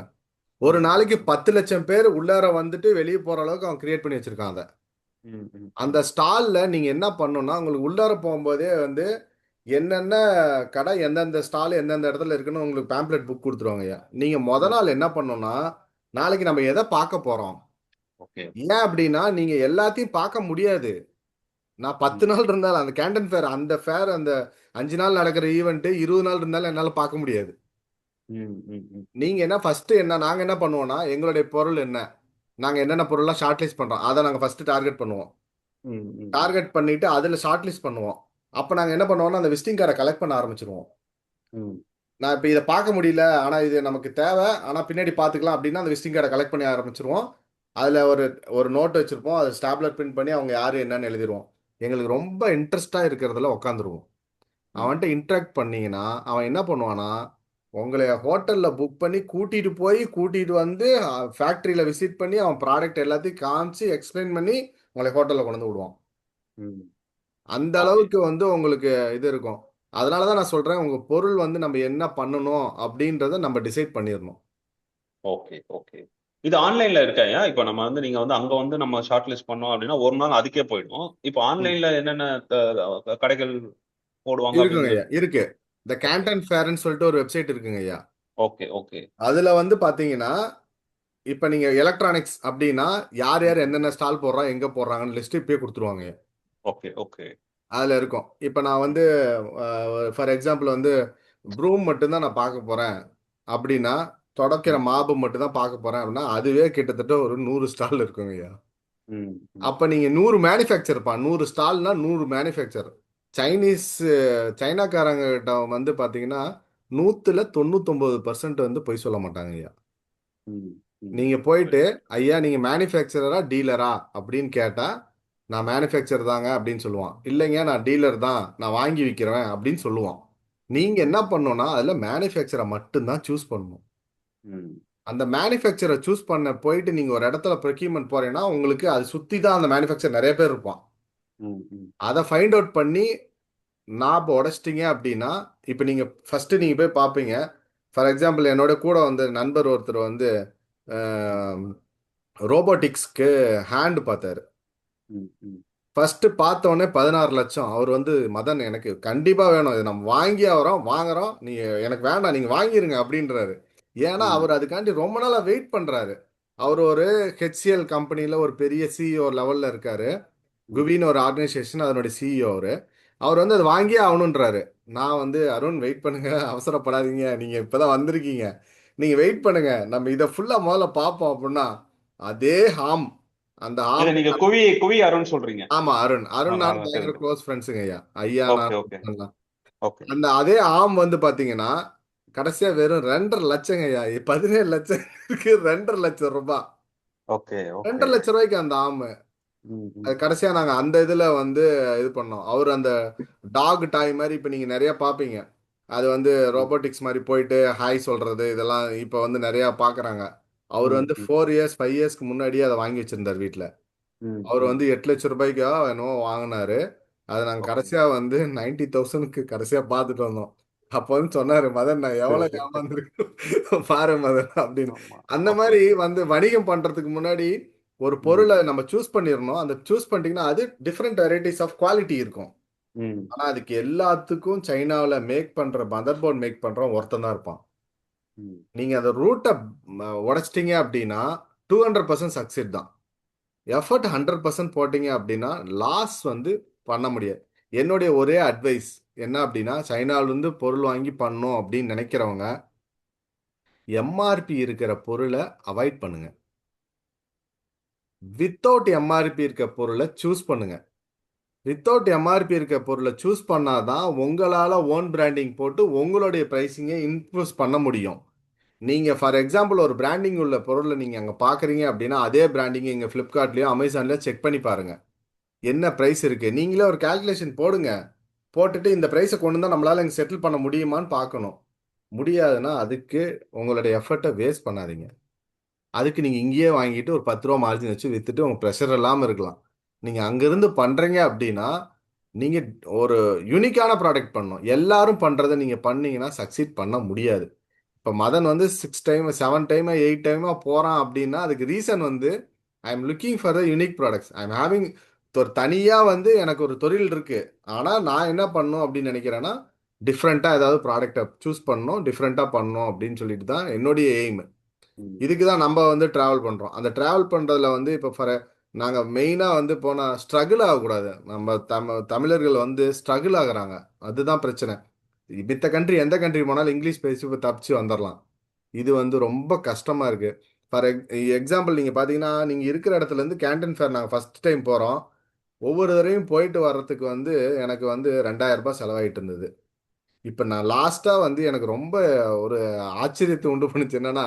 ஒரு நாளைக்கு 10 லட்சம் பேர் உள்ளார வந்துட்டு வெளியே போகிற அளவுக்கு அவன் கிரியேட் பண்ணி வச்சிருக்கான் அதை. அந்த ஸ்டாலில் நீங்கள் என்ன பண்ணணும்னா, உங்களுக்கு உள்ளார போகும்போதே வந்து என்னென்ன கடை எந்தெந்த ஸ்டால் எந்தெந்த இடத்துல இருக்குன்னு உங்களுக்கு பேம்ப்ளெட் புக் கொடுத்துருவாங்க ஐயா. நீங்கள் நாள் என்ன பண்ணணும்னா, நாளைக்கு நம்ம எதை பார்க்க போகிறோம், ஓகே, ஏன் அப்படின்னா நீங்கள் எல்லாத்தையும் பார்க்க முடியாது. நான் 10 ம், நாள் இருந்தாலும் அந்த கேண்டன் ஃபேர், அந்த ஃபேர், அந்த 5 நாள் நடக்கிற ஈவெண்ட் 20 நாள் இருந்தாலும் என்னால பார்க்க முடியாது. ம், ம், ம், நீங்க என்ன ஃபர்ஸ்ட் என்ன நாங்க என்ன பண்ணுவோம்னா, எங்களுடைய பொருள் என்ன, நாங்க என்னென்ன பொருள்லாம் ஷார்ட் லிஸ்ட் பண்றோம் அதை நாங்க ஃபர்ஸ்ட் டார்கெட் பண்ணுவோம். ம், ம், ம், டார்கெட் பண்ணிட்டு அதுல ஷார்ட் லிஸ்ட் பண்ணுவோம். அப்ப நாங்க என்ன பண்ணுவோம்னா அந்த விசிட்டிங் கார்டை கலெக்ட் பண்ண ஆரம்பிச்சிருவோம். ம், நான் இப்போ இதை பார்க்க முடியல, ஆனா இது நமக்கு தேவை, ஆனா பின்னாடி பார்த்துக்கலாம் அப்படின்னா அந்த விசிட்டிங் கார்டை கலெக்ட் பண்ணி ஆரம்பிச்சிருவோம். அதுல ஒரு ஒரு நோட் வச்சிருப்போம், அதை ஸ்டாப்லர் பிரிண்ட் பண்ணி அவங்க யாரு என்னன்னு எழுதிருவோம். எங்களுக்கு ரொம்ப இன்ட்ரெஸ்டா இருக்கிறதுல உட்காந்துருவோம். ம், அவன்கிட்ட இன்ட்ராக்ட் பண்ணீங்கன்னா அவன் என்ன பண்ணுவானா, உங்களை ஹோட்டல்ல புக் பண்ணி கூட்டிட்டு போய் கூட்டிட்டு வந்து ஃபேக்டரியில விசிட் பண்ணி அவன் ப்ராடக்ட் எல்லாத்தையும் காமிச்சு எக்ஸ்பிளைன் பண்ணி உங்களை ஹோட்டல்ல கொண்டு வந்து விடுவான். ம். அந்த ஓகே, அளவுக்கு வந்து உங்களுக்கு இது இருக்கும். அதனாலதான் நான் சொல்றேன், உங்க பொருள் வந்து நம்ம என்ன பண்ணணும் அப்படின்றத நம்ம டிசைட் பண்ணிடணும். Okay, okay. இது ஆன்லைன்ல இருக்காயா? இப்போ நம்ம வந்து நீங்க வந்து அங்க வந்து நம்ம ஷார்ட் லிஸ்ட் பண்ணோம் அப்படின்னா ஒரு நாள் அதுக்கே போயிடும். இப்போ ம். ஆன்லைன்ல என்னென்ன கடைகள் போடுவாங்க இருக்குங்க அப்படின்றது. ஐயா, இருக்கு. இந்த ஓகே, கேண்டன் ஃபேர்னு சொல்லிட்டு ஒரு வெப்சைட் இருக்குங்க ஐயா. Okay, okay. அதுல வந்து பாத்தீங்கன்னா, இப்ப நீங்க எலக்ட்ரானிக்ஸ் அப்படின்னா யார் ம், யார் என்னென்ன ஸ்டால் போடுறா எங்க போடுறாங்கன்னு லிஸ்ட் இப்பயே கொடுத்துருவாங்க. Okay, okay. அதுல இருக்கும். இப்ப நான் ம், வந்து ஃபார் எக்ஸாம்பிள் வந்து ப்ரூம் மட்டும்தான் நான் பார்க்க போறேன் அப்படின்னா, தொடக்கிற ம், மாபு மட்டும் தான் பார்க்க போறேன் அப்படின்னா, அதுவே கிட்டத்தட்ட ஒரு 100 ஸ்டால் இருக்குங்க ஐயா. ம், ம், அப்ப நீங்க 100 மேனுஃபேக்சர் 100 ஸ்டால்னா 100 மேனுஃபேக்சர். சைனீஸ் சைனாக்காரங்க கிட்ட வந்து பாத்தீங்கன்னா 99% வந்து பொய் சொல்ல மாட்டாங்க ஐயா. ம், ம். நீங்க போயிட்டு, சரி. ஐயா நீங்க மேனுஃபேக்சரரா டீலரா அப்படின்னு கேட்டா, நான் மேனுஃபேக்சர் தாங்க அப்படின்னு சொல்லுவான். இல்லைங்க நான் டீலர் தான், நான் வாங்கி விற்கிறேன் அப்படின்னு சொல்லுவான். நீங்க என்ன பண்ணணும்னா அதுல மேனுஃபேக்சரை மட்டும்தான் சூஸ் பண்ணணும். ம், அந்த மேனுஃபேக்சரை சூஸ் பண்ண போயிட்டு நீங்க ஒரு இடத்துல ப்ரொக்யூர்மெண்ட் போறீங்கன்னா உங்களுக்கு அது சுத்தி தான் அந்த மேனுஃபேக்சர் நிறைய பேர் இருப்பான். ம், ம், அதை ஃபைண்ட் அவுட் பண்ணி நாப் உடைச்சிட்டீங்க அப்படின்னா, இப்போ நீங்க ஃபர்ஸ்ட் நீங்க போய் பார்ப்பீங்க. ஃபார் எக்ஸாம்பிள் என்னோட கூட வந்து நண்பர் ஒருத்தர் வந்து ம், ரோபோட்டிக்ஸ்க்கு ஹேண்ட் பார்த்தாரு. ம், ம், ஃபர்ஸ்ட் பார்த்த உடனே 16 லட்சம். அவர் வந்து மதன் எனக்கு கண்டிப்பா வேணும், இது நம்ம வாங்கி வரோம் வாங்குறோம், நீங்க எனக்கு வேண்டாம் நீங்க வாங்கிருங்க அப்படின்றாரு. ஏன்னா ம், அவர் அதுக்காண்டி ரொம்ப நாளா வெயிட் பண்றாரு. அவர் ஒரு ஹெச்சிஎல் கம்பெனில ஒரு பெரிய சிஇஓ லெவல்ல இருக்காரு. ம், குவின்னு ஒரு ஆர்கனைசேஷன், அதனுடைய சிஇஓ அவரு. அவர் வந்து அதை வாங்கியே ஆகணுன்றாரு. நான் வந்து அருண் வெயிட் பண்ணுங்க, அவசரப்படாதீங்க, நீங்க இப்பதான் வந்திருக்கீங்க, நீங்க வெயிட் பண்ணுங்க, நம்ம இதை ஃபுல்லா முதல்ல பார்ப்போம் அப்படின்னா அதே ஹாம், அந்த இதை ஹாம். நீங்க குவி குவி அருண் சொல்றீங்க. ஆமா அருண், அருண் நான் பயங்கர கேள்விப்பட்டேன். க்ளோஸ் ஃப்ரெண்ட்ஸுங்க ஐயா. ஐயா ஓகே, நான் ஓகே, பண்ணலாம். ஓகே, அந்த அதே ஆம் வந்து பாத்தீங்கன்னா கடைசியா வெறும் 2.5 லட்சங்க ஐயா. 17 லட்சம் இருக்கு, 2.5 லட்சம் ரூபாய். Okay, okay. 2.5 ரூபாய்க்கு அந்த ஆம். ம், அது ம், கடைசியா நாங்க அந்த இதுல வந்து இது பண்ணோம். அவர் அந்த டாக் டாய் மாதிரி இப்ப நீங்க நிறைய பாப்பீங்க. அது வந்து ம், ரோபோட்டிக்ஸ் மாதிரி போயிட்டு ஹாய் சொல்றது இதெல்லாம் இப்ப வந்து நிறைய பாக்குறாங்க. அவர் ம், வந்து ம், 4 இயர்ஸ் 5 இயர்ஸ்க்கு முன்னாடியே அதை வாங்கி வச்சிருந்தார் வீட்ல. ம், அவர் ம். வந்து 8 லட்சம் ரூபாய்க்கா என்னவோ வாங்கினாரு. அதை நாங்க ஓகே. கடைசியா வந்து 90,000க்கு கடைசியா பார்த்துட்டு வந்தோம். அப்போ வந்து சொன்னாரு, மதன் நான் எவ்வளவு ஏமாந்துருக்கேன் பாரு மதன் அப்படின்னு. ஆமா. அந்த ஓகே. மாதிரி வந்து வணிகம் பண்றதுக்கு முன்னாடி ஒரு ம், பொருளை நம்ம சூஸ் பண்ணிடணும். அந்த சூஸ் பண்ணிட்டீங்கன்னா அது டிஃப்ரெண்ட் வெரைட்டிஸ் ஆஃப் குவாலிட்டி இருக்கும். ம், ஆனா அதுக்கு எல்லாத்துக்கும் சைனாவில் மேக் பண்ற மதர் போர்ட் மேக் பண்றோம் ஒருத்தன் தான் இருப்பான். ம், நீங்க அந்த ரூட்டை உடைச்சிட்டீங்க அப்படின்னா 200% சக்சீட் தான். எஃபர்ட் 100% போட்டீங்க அப்படின்னா லாஸ் வந்து பண்ண முடியாது. என்னுடைய ஒரே அட்வைஸ் என்ன அப்படின்னா, சைனால இருந்து பொருள் வாங்கி பண்ணணும் அப்படின்னு நினைக்கிறவங்க எம்ஆர்பி இருக்கிற பொருளை அவாய்ட் பண்ணுங்க. வித்தவுட் எம்ஆர்பி இருக்க பொருளை சூஸ் பண்ணுங்க. வித்தவுட் எம்ஆர்பி இருக்க பொருளை சூஸ் பண்ணாதான் உங்களால ஓன் பிராண்டிங் போட்டு உங்களுடைய பிரைசிங்கை இன்க்ரூஸ் பண்ண முடியும். நீங்க ஃபார் எக்ஸாம்பிள் ஒரு பிராண்டிங் உள்ள பொருளை நீங்க அங்க பாக்குறீங்க அப்படின்னா அதே பிராண்டிங் இங்க பிளிப்கார்ட்லயோ அமேசான்லயோ செக் பண்ணி பாருங்க. என்ன பிரைஸ் இருக்கு நீங்களே ஒரு கால்குலேஷன் போடுங்க. போட்டுட்டு இந்த பிரைஸை கொண்டு தான் நம்மளால இங்க செட்டில் பண்ண முடியுமான்னு பார்க்கணும். முடியாதுன்னா அதுக்கு உங்களுடைய எஃபர்ட்டை வேஸ்ட் பண்ணாதீங்க. அதுக்கு நீங்க இங்கேயே வாங்கிட்டு ஒரு 10 ரூபா மார்ஜின் வச்சு வித்துட்டு உங்க ப்ரெஷர் இல்லாம இருக்கலாம். நீங்க அங்கிருந்து பண்றீங்க அப்படின்னா நீங்க ஒரு யூனிக்கான ப்ராடக்ட் பண்ணணும். எல்லாரும் பண்றதை நீங்க பண்ணீங்கன்னா சக்சீட் பண்ண முடியாது. இப்ப மதன் வந்து 6 டைம் 7 டைம் 8 டைமா போறான் அப்படின்னா அதுக்கு ரீசன் வந்து I am looking for the unique products, I am having. ஒரு தனியா வந்து எனக்கு ஒரு தொழில் இருக்கு, ஆனா நான் என்ன பண்ணணும் அப்படின்னு நினைக்கிறேன்னா டிஃப்ரெண்டா ஏதாவது ப்ராடக்டை சூஸ் பண்ணணும், டிஃப்ரெண்டா பண்ணணும் அப்படின்னு சொல்லிட்டு தான் என்னுடைய எய்ம். ம், இதுக்கு தான் நம்ம வந்து டிராவல் பண்றோம். அந்த டிராவல் பண்றதுல வந்து இப்போ ஃபார் நாங்கள் மெயினாக வந்து போனால் ஸ்ட்ரகிள் ஆகக்கூடாது. நம்ம தமிழர்கள் வந்து ஸ்ட்ரகிள் ஆகுறாங்க. அதுதான் பிரச்சனை. மித்த கண்ட்ரி எந்த கண்ட்ரி போனாலும் இங்கிலீஷ் பேசி இப்ப தப்பிச்சு வந்துடலாம். இது வந்து ரொம்ப கஷ்டமாக இருக்குது. ஃபார் எக்ஸாம்பிள் நீங்கள் பார்த்தீங்கன்னா, நீங்கள் இருக்கிற இடத்துல இருந்து கேண்டன் ஃபேர் நாங்கள் ஃபஸ்ட் டைம் போகிறோம். ஒவ்வொரு தடவையும் போயிட்டு வர்றதுக்கு வந்து எனக்கு வந்து 2000 ரூபாய் செலவாயிட்டு இருந்தது. இப்போ நான் லாஸ்ட்டாக வந்து எனக்கு ரொம்ப ஒரு ஆச்சரியத்தை உண்டு பண்ணுச்சு. என்னன்னா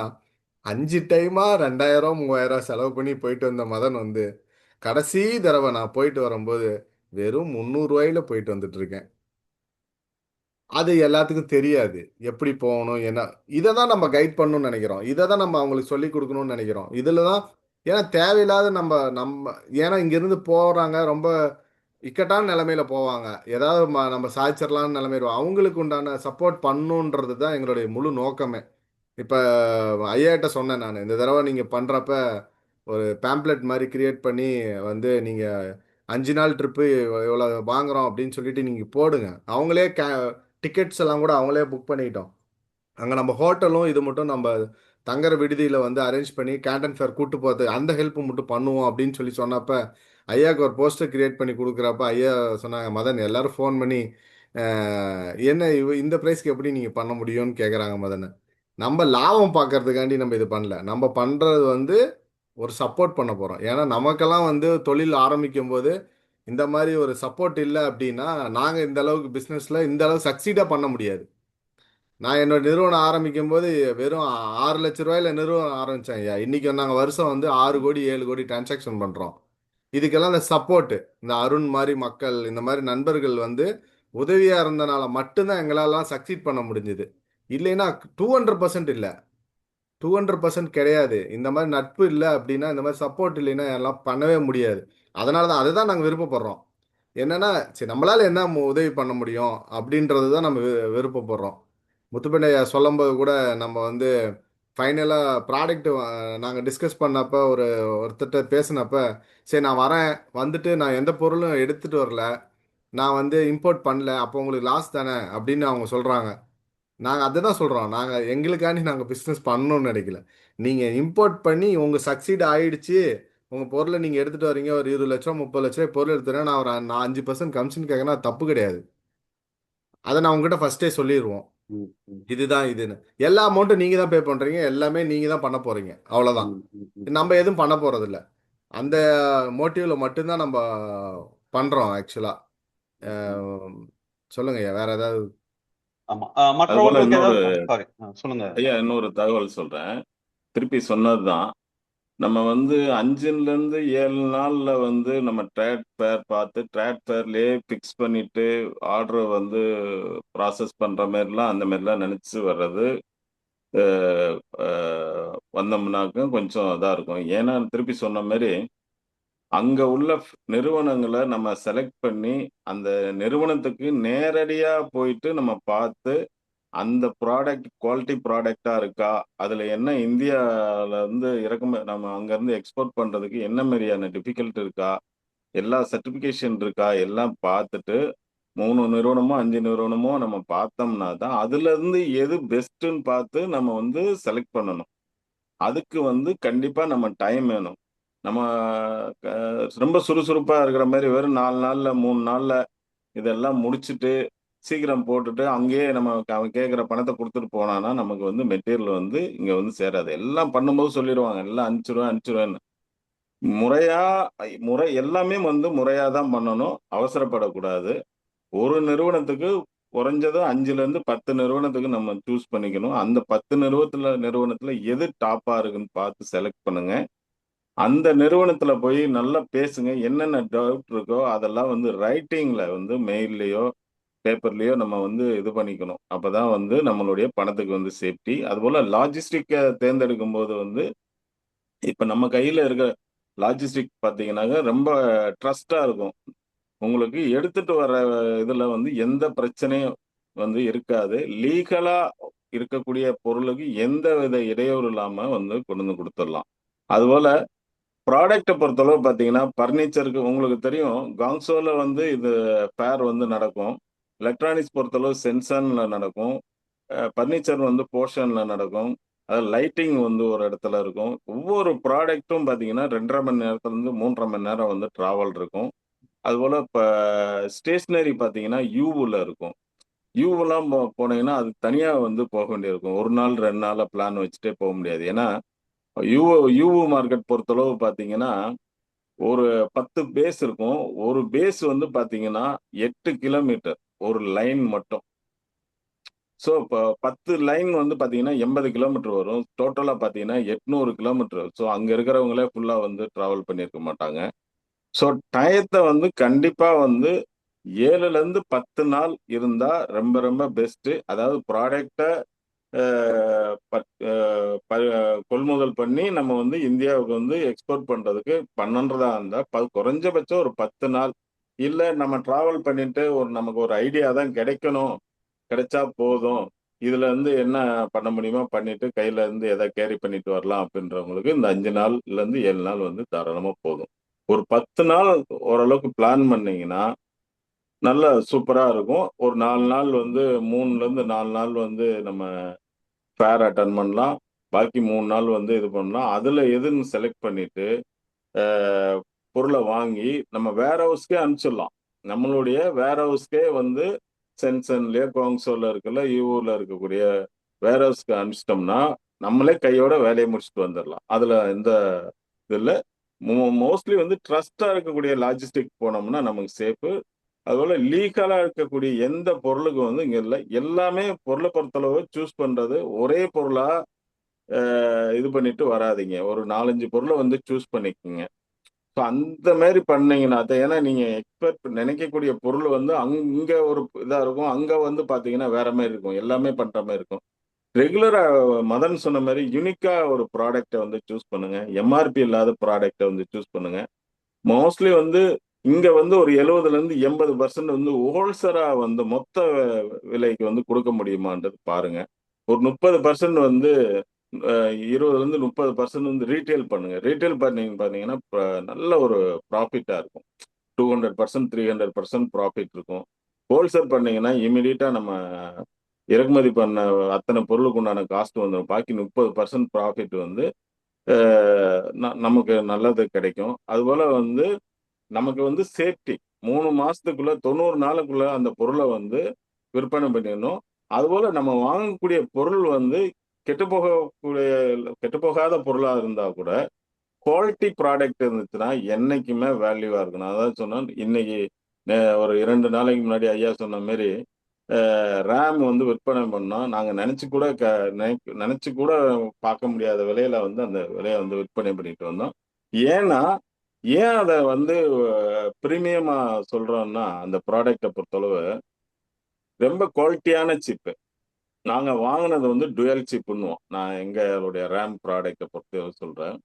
5 டைமா 2000 3000 செலவு பண்ணி போயிட்டு வந்த மதன் வந்து கடைசி தடவை நான் போயிட்டு வரும்போது வெறும் 300 ரூபாயில போயிட்டு வந்துட்டு இருக்கேன். அது எல்லாத்துக்கும் தெரியாது. எப்படி போகணும் என்ன. இதை தான் நம்ம கைட் பண்ணணும்னு நினைக்கிறோம். இதை தான் நம்ம அவங்களுக்கு சொல்லி கொடுக்கணும்னு நினைக்கிறோம். இதில் தான் ஏன்னா தேவையில்லாத நம்ம நம்ம ஏன்னா இங்கேருந்து போகிறாங்க, ரொம்ப இக்கட்டான நிலைமையில போவாங்க. ஏதாவது நம்ம சாதிச்சிடலாம்னு நிலைமையில அவங்களுக்கு உண்டான சப்போர்ட் பண்ணணுன்றது தான் எங்களுடைய முழு நோக்கமே. இப்போ ஐயாட்ட சொன்னேன் நான், இந்த தடவை நீங்கள் பண்ணுறப்ப ஒரு பேம்ப்ளெட் மாதிரி கிரியேட் பண்ணி வந்து நீங்கள் 5 நாள் ட்ரிப்பு இவ்வளோ வாங்குறோம் அப்படின்னு சொல்லிட்டு நீங்கள் போடுங்க. அவங்களே டிக்கெட்ஸ் எல்லாம் கூட அவங்களே புக் பண்ணிட்டோம். அங்கே நம்ம ஹோட்டலும் இது மட்டும் நம்ம தங்குற விடுதியில் வந்து அரேஞ்ச் பண்ணி கேண்டன் ஃபேர் கூட்டு போகிறது அந்த ஹெல்ப் மட்டும் பண்ணுவோம் அப்படின்னு சொல்லி சொன்னப்ப ஐயாவுக்கு ஒரு போஸ்டர் கிரியேட் பண்ணி கொடுக்குறப்ப ஐயா சொன்னாங்க, மதன் எல்லாரும் ஃபோன் பண்ணி என்ன இந்த ப்ரைஸ்க்கு எப்படி நீங்கள் பண்ண முடியும்னு கேட்குறாங்க மதன். நம்ம லாபம் பார்க்கறதுக்காண்டி நம்ம இது பண்ணல. நம்ம பண்ணுறது வந்து ஒரு சப்போர்ட் பண்ண போகிறோம். ஏன்னா நமக்கெல்லாம் வந்து தொழில் ஆரம்பிக்கும் போது இந்த மாதிரி ஒரு சப்போர்ட் இல்லை அப்படின்னா நாங்கள் இந்த அளவுக்கு பிஸ்னஸில் இந்த அளவு சக்சீடாக பண்ண முடியாது. நான் என்னோட நிறுவனம் ஆரம்பிக்கும் போது வெறும் 6 லட்ச ரூபாயில நிறுவனம் ஆரம்பித்தேன் ஐயா. இன்னைக்கு நாங்கள் வருஷம் வந்து 6 கோடி 7 கோடி டிரான்சாக்ஷன் பண்ணுறோம். இதுக்கெல்லாம் இந்த சப்போர்ட், இந்த அருண் மாதிரி மக்கள், இந்த மாதிரி நண்பர்கள் வந்து உதவியாக இருந்தனால மட்டும்தான் எங்களாலாம் சக்சீட் பண்ண முடிஞ்சுது. இல்லைன்னா 200% இல்லை, 200% கிடையாது. இந்த மாதிரி நட்பு இல்லை அப்படின்னா, இந்த மாதிரி சப்போர்ட் இல்லைன்னா எல்லாம் பண்ணவே முடியாது. அதனால தான் அதுதான் நாங்கள் விருப்பப்படுறோம். என்னன்னா சரி நம்மளால என்ன உதவி பண்ண முடியும் அப்படின்றது தான் நம்ம விருப்பப்படுறோம். முத்துப்பண்டையா சொல்லும்போது கூட நம்ம வந்து ஃபைனலாக ப்ராடக்ட் நாங்கள் டிஸ்கஸ் பண்ணப்போ ஒருத்தர்கிட்ட பேசினப்ப, சரி நான் வரேன், வந்துட்டு நான் எந்த பொருளும் எடுத்துகிட்டு வரல, நான் வந்து இம்போர்ட் பண்ணல, அப்போ உங்களுக்கு லாஸ் தானே அப்படின்னு அவங்க சொல்கிறாங்க. நாங்கள் அதை தான் சொல்கிறோம். நாங்கள் எங்களுக்காண்டி நாங்கள் பிஸ்னஸ் பண்ணணும்னு நினைக்கல. நீங்கள் இம்போர்ட் பண்ணி உங்கள் சக்சீட் ஆயிடுச்சு, உங்கள் பொருளை நீங்கள் எடுத்துகிட்டு வரீங்க, ஒரு 20 லட்சம் 30 லட்சம் பொருள் எடுத்துறேன், நான் 5% கமிஷன் கேட்கறேன்னா அது தப்பு கிடையாது. அதை நான் உங்ககிட்ட ஃபர்ஸ்டே சொல்லிடுவோம். ம், ம், இதுதான் இதுன்னு. எல்லா அமௌண்ட்டும் நீங்கள் தான் பே பண்ணுறீங்க, எல்லாமே நீங்கள் தான் பண்ண போகிறீங்க, அவ்வளோதான். ம், ம், ம். நம்ம எதுவும் பண்ண போகிறதில்ல. அந்த மோட்டிவ்ல மட்டும்தான் நம்ம பண்ணுறோம் ஆக்சுவலாக. சொல்லுங்க ஐயா, வேற ஏதாவது. ஆமா. அதுபோல மற்றவர்களுக்கு இன்னொரு ஏதாவது சாரி சொல்லுங்க. ஐயா இன்னொரு தகவல் சொல்றேன். திருப்பி சொன்னதுதான். நம்ம வந்து 5லேருந்து 7 நாள்ல வந்து நம்ம ட்ரேட் ஃபேர் பார்த்து ட்ரேட் ஃபேர்லயே ஃபிக்ஸ் பண்ணிட்டு ஆர்டரை வந்து ப்ராசஸ் பண்ற மாதிரிலாம் அந்த மாதிரிலாம் நினைச்சு வர்றது வந்தோம்னாக்க கொஞ்சம் இதாக இருக்கும். ஏன்னா திருப்பி சொன்ன மாதிரி அங்க உள்ள நிறுவனங்களை நம்ம செலக்ட் பண்ணி அந்த நிறுவனத்துக்கு நேரடியா போயிட்டு நம்ம பார்த்து அந்த ப்ராடக்ட் குவாலிட்டி ப்ராடக்டா இருக்கா, அதுல என்ன இந்தியால இருந்து இறக்குமதி நம்ம அங்க இருந்து எக்ஸ்போர்ட் பண்றதுக்கு என்ன மாதிரியான டிஃபிகல்ட் இருக்கா, எல்லா சர்டிபிகேஷன் இருக்கா, எல்லாம் பார்த்துட்டு 3 நிறுவனமோ 5 நிறுவனமோ நம்ம பார்த்தோம்னா தான் அதுல இருந்து எது பெஸ்ட்ன்னு பார்த்து நம்ம வந்து செலக்ட் பண்ணணும். அதுக்கு வந்து கண்டிப்பா நம்ம டைம் வேணும். நம்ம ரொம்ப சுறுசுறுப்பா இருக்கிற மாதிரி வெறும் 4 நாள்ல 3 நாள்ல இதெல்லாம் முடிச்சுட்டு சீக்கிரம் போட்டுட்டு அங்கேயே நம்ம அவன் கேட்குற பணத்தை கொடுத்துட்டு போனான்னா நமக்கு வந்து மெட்டீரியல் வந்து இங்க வந்து சேராது. எல்லாம் பண்ணும்போது சொல்லிடுவாங்க எல்லாம் அனுப்பிச்சிடுவேன் அனுப்பிச்சிடுவேன்னு. முறையா முறை எல்லாமே வந்து முறையா தான் பண்ணணும். அவசரப்படக்கூடாது. ஒரு நிறுவனத்துக்கு குறைஞ்சது 5லேருந்து 10 நிறுவனத்துக்கு நம்ம சூஸ் பண்ணிக்கணும். அந்த 10 நிறுவனத்துல எது டாப்பா இருக்குன்னு பார்த்து செலக்ட் பண்ணுங்க. அந்த நிறுவனத்துல போய் நல்லா பேசுங்க. என்னென்ன டவுட் இருக்கோ அதெல்லாம் வந்து ரைட்டிங்ல வந்து மெயில்லயோ பேப்பர்லயோ நம்ம வந்து இது பண்ணிக்கணும். அப்பதான் வந்து நம்மளுடைய பணத்துக்கு வந்து சேஃப்டி. அதுபோல லாஜிஸ்டிக்க தேர்ந்தெடுக்கும்போது வந்து இப்ப நம்ம கையில இருக்க லாஜிஸ்டிக் பார்த்தீங்கன்னாக்க ரொம்ப ட்ரஸ்ட்டா இருக்கும். உங்களுக்கு எடுத்துட்டு வர இதுல வந்து எந்த பிரச்சனையும் வந்து இருக்காது. லீகலா இருக்கக்கூடிய பொருளுக்கு எந்த வித இடையூறு இல்லாம வந்து கொண்டு வந்து குடுத்துடலாம். அதுபோல ப்ராடக்ட்ட பொறுத்தளவு பார்த்தீங்கன்னா, பர்னிச்சருக்கு உங்களுக்கு தெரியும். காங்ஸோல வந்து இது ஃபேர் வந்து நடக்கும். எலக்ட்ரானிக்ஸ் பொறுத்தளவு சென்சான்ல நடக்கும். பர்னிச்சர் வந்து போர்ஷன்ல நடக்கும். அதாவது லைட்டிங் வந்து ஒரு இடத்துல இருக்கும். ஒவ்வொரு ப்ராடக்ட்டும் பார்த்தீங்கன்னா 2 1/2 மணி நேரத்துலேருந்து 3 1/2 மணி நேரம் வந்து டிராவல் இருக்கும். அதுபோல இப்ப ஸ்டேஷனரி பார்த்தீங்கன்னா யூல இருக்கும். யூலாம் போனீங்கன்னா, அது தனியா வந்து போக வேண்டியிருக்கும். 1 நாள் 2 நாளா பிளான் வச்சுட்டே போ முடியாது. ஏன்னா, யூ யூ மார்க்கெட் பொறுத்தளவு பார்த்தீங்கன்னா, ஒரு 10 பேஸ் இருக்கும். ஒரு பேஸ் வந்து பார்த்தீங்கன்னா, 8 கிலோமீட்டர். ஒரு லைன் மட்டும். ஸோ, இப்ப 10 லைன் வந்து பார்த்தீங்கன்னா, 80 கிலோமீட்டர் வரும். டோட்டலா பார்த்தீங்கன்னா, 800 கிலோமீட்டர். ஸோ, அங்க இருக்கிறவங்களே ஃபுல்லா வந்து டிராவல் பண்ணியிருக்க மாட்டாங்க. ஸோ, டயத்த வந்து கண்டிப்பா வந்து 7லருந்து 10 நாள் இருந்தா ரொம்ப ரொம்ப பெஸ்ட்டு. அதாவது ப்ராடக்ட்ட அ பட் அ ப கொள்முதல் பண்ணி நம்ம வந்து இந்தியாவுக்கு வந்து எக்ஸ்போர்ட் பண்றதுக்கு பண்ணன்றதா இருந்தா, குறைஞ்சபட்சம் ஒரு 10 நாள். இல்ல நம்ம டிராவல் பண்ணிட்டு நமக்கு ஒரு ஐடியா தான் கிடைக்கணும். கிடைச்சா போதும். இதுல இருந்து என்ன பண்ண முடியுமோ பண்ணிட்டு, கையில இருந்து எத கேரி பண்ணிட்டு வரலாம் அப்படின்றவங்களுக்கு இந்த 5 நாள்லருந்து 7 நாள் வந்து தாராளமா போதும். ஒரு 10 நாள் ஓரளவுக்கு பிளான் பண்ணீங்கன்னா, நல்லா சூப்பரா இருக்கும். ஒரு 4 நாள் வந்து 3லருந்து 4 நாள் வந்து நம்ம ஃபேர் அட்டெண்ட் பண்ணலாம். பாக்கி 3 நாள் வந்து இது பண்ணலாம். அதுல எதுன்னு செலக்ட் பண்ணிட்டு, அ பொருள வாங்கி நம்ம வேர் ஹவுஸ்க்கே அனுப்பிச்சிடலாம். நம்மளுடைய வேர் ஹவுஸ்க்கே வந்து சென்சன்லயோ, குவாங்சோல இருக்குல்ல, ஈவூல இருக்கக்கூடிய வேர் ஹவுஸ்க்கு அனுப்பிச்சிட்டோம்னா, நம்மளே கையோட வேலைய முடிச்சுட்டு வந்துரலாம். அதுல எந்த இது இல்ல. மோஸ்ட்லி வந்து ட்ரஸ்ட்டா இருக்கக்கூடிய லாஜிஸ்டிக் போனோம்னா நமக்கு சேஃபு. அதுபோல லீகலா இருக்கக்கூடிய எந்த பொருளுக்கும் வந்து இங்க இல்ல. எல்லாமே பொருள பொறுத்தளவு சூஸ் பண்றது ஒரே பொருளா இது பண்ணிட்டு வராதீங்க. ஒரு 4, 5 பொருள வந்து சூஸ் பண்ணிக்கங்க. ஸோ அந்த மாரி பண்ணீங்கன்னா தான் ஏன்னா நீங்க எக்ஸ்பெக்ட் நினைக்கக்கூடிய பொருள் வந்து இங்க ஒரு இதா இருக்கும். அங்க வந்து பார்த்தீங்கன்னா வேற மாரி இருக்கும். எல்லாமே பண்ற மாரி இருக்கும். ரெகுலரா மதன் சொன்ன மாரி யூனிக்கா ஒரு ப்ராடக்ட்ட வந்து சூஸ் பண்ணுங்க. எம்ஆர்பி இல்லாத ப்ராடக்ட்ட வந்து சூஸ் பண்ணுங்க. மோஸ்ட்லி வந்து இங்க வந்து ஒரு 70லருந்து 80% வந்து ஹோல்சேலா வந்து மொத்த விலைக்கு வந்து குடுக்க முடியுமான்றது பாருங்க. ஒரு 30% வந்து 20லருந்து 30% வந்து ரீட்டெயில் பண்ணுங்க. ரீட்டெயில் பண்ணீங்கன்னா நல்ல ஒரு ப்ராஃபிட்டா இருக்கும். 200% 300% ப்ராஃபிட் இருக்கும். ஹோல்சேல் பண்ணீங்கன்னா இம்மீடியட்டா நம்ம இறக்குமதி பண்ண அத்தன பொருளுக்கு உண்டான காஸ்ட் வந்துரும். பாக்கி 30% ப்ராஃபிட் வந்து அ நமக்கு நல்லது கிடைக்கும். அதுபோல வந்து நமக்கு வந்து சேஃப்டி 3 மாசத்துக்குள்ள 90 நாளுக்குள்ள அந்த பொருள வந்து விற்பனை பண்ணிறணும். அதுபோல நம்ம வாங்கக்கூடிய பொருள் வந்து கெட்டுப்போகக்கூடிய கெட்டுப்போகாத பொருளா இருந்தா கூட, குவாலிட்டி ப்ராடக்ட் இருந்துச்சுன்னா என்னைக்குமே வேல்யூவா இருக்கும். நான் அதான் சொன்னேன், இன்னைக்கு ஒரு 2 நாளைக்கு முன்னாடி ஐயா சொன்ன மாரி, ரேம் வந்து விற்பனை பண்ணோம். நாங்க நெனச்சு கூட பார்க்க முடியாத விலையில வந்து அந்த விலைய வந்து விற்பனை பண்ணிட்டு வந்தோம். ஏன்னா, ஏன் அத வந்து பிரீமியமா சொல்றோம்னா, அந்த ப்ராடக்ட்ட பொறுத்தளவு ரொம்ப குவாலிட்டியான சிப். நாங்க வாங்குனது வந்து டூயல் சிப்ன்னுவோம். நான் எங்களுடைய ரேம் ப்ராடக்ட்ட பொறுத்து சொல்றேன்.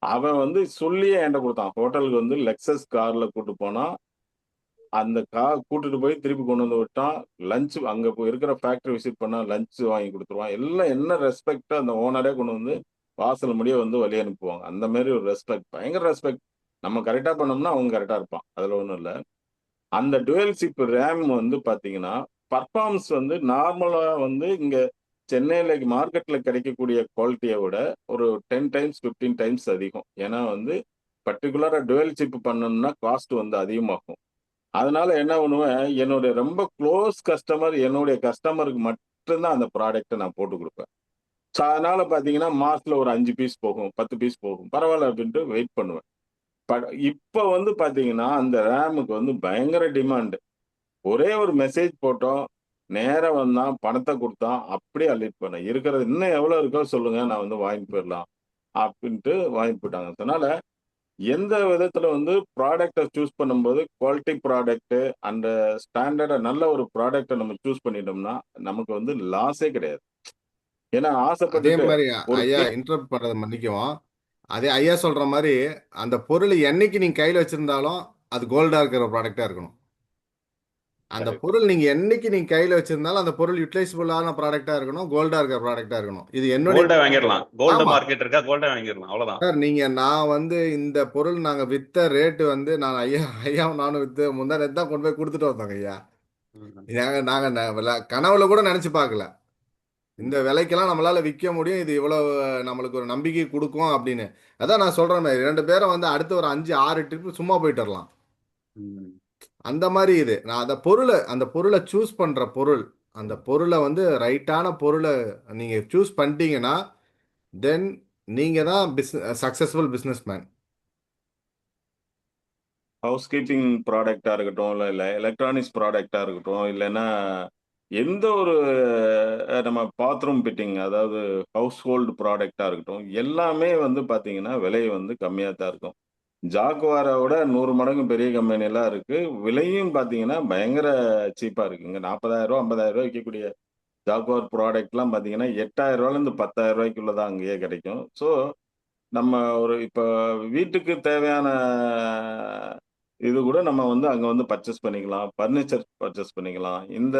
அவன் வந்து சொல்லியே என்ட்ட குடுத்தான். ஹோட்டலுக்கு வந்து லெக்ஸஸ் கார்ல கூட்டு போனா, அந்த கூட்டிட்டு போய் திருப்பி கொண்டு வந்து விட்டான். லஞ்ச் அங்க இருக்கிற ஃபேக்டரி விசிட் பண்ணா லஞ்ச் வாங்கி குடுத்துருவான். எல்லாம் என்ன ரெஸ்பெக்ட்டோ அந்த ஓனரே கொண்டு வந்து வாசல் முடிய வந்து வழி அனுப்புவாங்க. அந்த மாரி ஒரு ரெஸ்பெக்ட். பயங்கர ரெஸ்பெக்ட். நம்ம கரெக்ட்டா பண்ணோம்னா, அவங்க கரெக்ட்டா இருப்பான். அதுல ஒண்ணும் இல்ல. அந்த டூயல் சிப் ரேம் வந்து பார்த்தீங்கன்னா, பெர்ஃபார்மன்ஸ் வந்து நார்மலா வந்து இங்க சென்னையில மார்க்கெட்ல கிடைக்கக்கூடிய குவாலிட்டிய விட ஒரு 10 டைம்ஸ், 15 டைம்ஸ் அதிகம். ஏன்னா வந்து பர்ட்டிகுலரா டூயல் சிப் பண்ணணும்னா காஸ்ட் வந்து அதிகமாகும். அதனால என்ன பண்ணுவேன், என்னுடைய ரொம்ப குளோஸ் கஸ்டமர் என்னுடைய கஸ்டமருக்கு மட்டும் தான் அந்த ப்ராடக்ட்ட நான் போட்டு குடுப்பேன். ஸோ அதனால பார்த்தீங்கன்னா, மாசத்துல ஒரு 5 பீஸ் போகும், 10 பீஸ் போகும். பரவால்ல அப்டின்ட்டு வெயிட் பண்ணுவேன். இப்ப வந்து பார்த்தீங்கன்னா, அந்த ரேமுக்கு வந்து பயங்கர டிமாண்ட். ஒரே ஒரு மெசேஜ் போட்டோம். நேரா வந்தான், பணத்த குடுத்தான். அப்படியே அள்ளிட்டு போனேன். இருக்கிறது இன்னும் எவ்வளோ இருக்கோ சொல்லுங்க. நான் வந்து வாங்கிட்டு போயிரலாம். அப்படின்ட்டு வாங்கிட்டு போயிட்டாங்க. அதனால எந்த விதத்தில வந்து ப்ராடக்ட்ட சூஸ் பண்ணும்போது குவாலிட்டி ப்ராடக்ட்டு அண்ட் ஸ்டாண்டர்டா நல்ல ஒரு ப்ராடக்ட்ட நம்ம சூஸ் பண்ணிட்டோம்னா, நமக்கு வந்து லாஸே கிடையாது. ஏன்னா அதே ஆசைப்பட்டுட்டு மாதிரி ஒரு ஐயா இன்டரப்ட் பண்றதை மன்னிக்கவும். அதே ஐயா சொல்ற மாதிரி அந்த பொருள் என்னைக்கு நீங்க கையில வச்சிருந்தாலும் அது கோல்டா இருக்கிற ப்ராடக்டா இருக்கணும். அந்த கரெக்ட். பொருள் நீங்க கையில வச்சிருந்தாலும் அந்த பொருள் யூட்டிலைசபிளான ப்ராடக்டா இருக்கணும், கோல்டா இருக்கிற ப்ராடக்டா இருக்கணும். இது என்னுடைய கோல்டை வாங்கிடலாம். கோல்டு ஆமா மார்க்கெட் இருக்கா, கோல்டை வாங்கிடலாம். அவ்வளவுதான். சார். நான் வந்து இந்த பொருள் நாங்க வித்த ரேட்டு வந்து நான் ஐயாவும் நானும் வித்து முந்தா நேத்து தான் கொண்டு போய் கொடுத்துட்டு வந்தோங்க ஐயா. ம். நாங்க நாங்க கனவுல கூட நினைச்சு பார்க்கல. இந்த விலைக்கெல்லாம் நம்மளால விற்க முடியும், இது இவ்வளவு நம்மளுக்கு ஒரு நம்பிக்கை கொடுக்கும் அப்படின்னு. அதான் நான் சொல்றேன், 2 பேரும் வந்து அடுத்து ஒரு 5 6 ட்ரிப் சும்மா போயிட்டு வரலாம். ம். அந்த மாதிரி இது நான் அந்த பொருளை சூஸ் பண்ற பொருள், அந்த பொருளை வந்து ரைட்டான பொருளை நீங்க சூஸ் பண்ணிட்டீங்கன்னா தென் நீங்க தான் successful businessman. Housekeeping ப்ராடக்டா இருக்கட்டும், இல்லை எலக்ட்ரானிக்ஸ் ப்ராடக்டா இருக்கட்டும், இல்லைன்னா எந்த ஒரு நம்ம பாத்ரூம் ஃபிட்டிங், அதாவது ஹவுஸ் ஹோல்டு ப்ராடக்டா இருக்கட்டும், எல்லாமே வந்து பார்த்தீங்கன்னா விலை வந்து கம்மியாக தான் இருக்கும். ஜாகுவாரை விட 100 மடங்கு பெரிய கம்பெனி எல்லாம் இருக்கு. விலையும் பார்த்தீங்கன்னா பயங்கர சீப்பா இருக்குங்க. 40,000 50,000 விற்கக்கூடிய ஜாகுவார் ப்ராடக்ட்லாம் பார்த்தீங்கன்னா 8,000 ரூ. 10,000 தான் அங்கேயே கிடைக்கும். ஸோ நம்ம ஒரு இப்போ வீட்டுக்கு தேவையான இது கூட நம்ம வந்து அங்க வந்து பர்ச்சேஸ் பண்ணிக்கலாம். பர்னிச்சர் பர்ச்சேஸ் பண்ணிக்கலாம். இந்த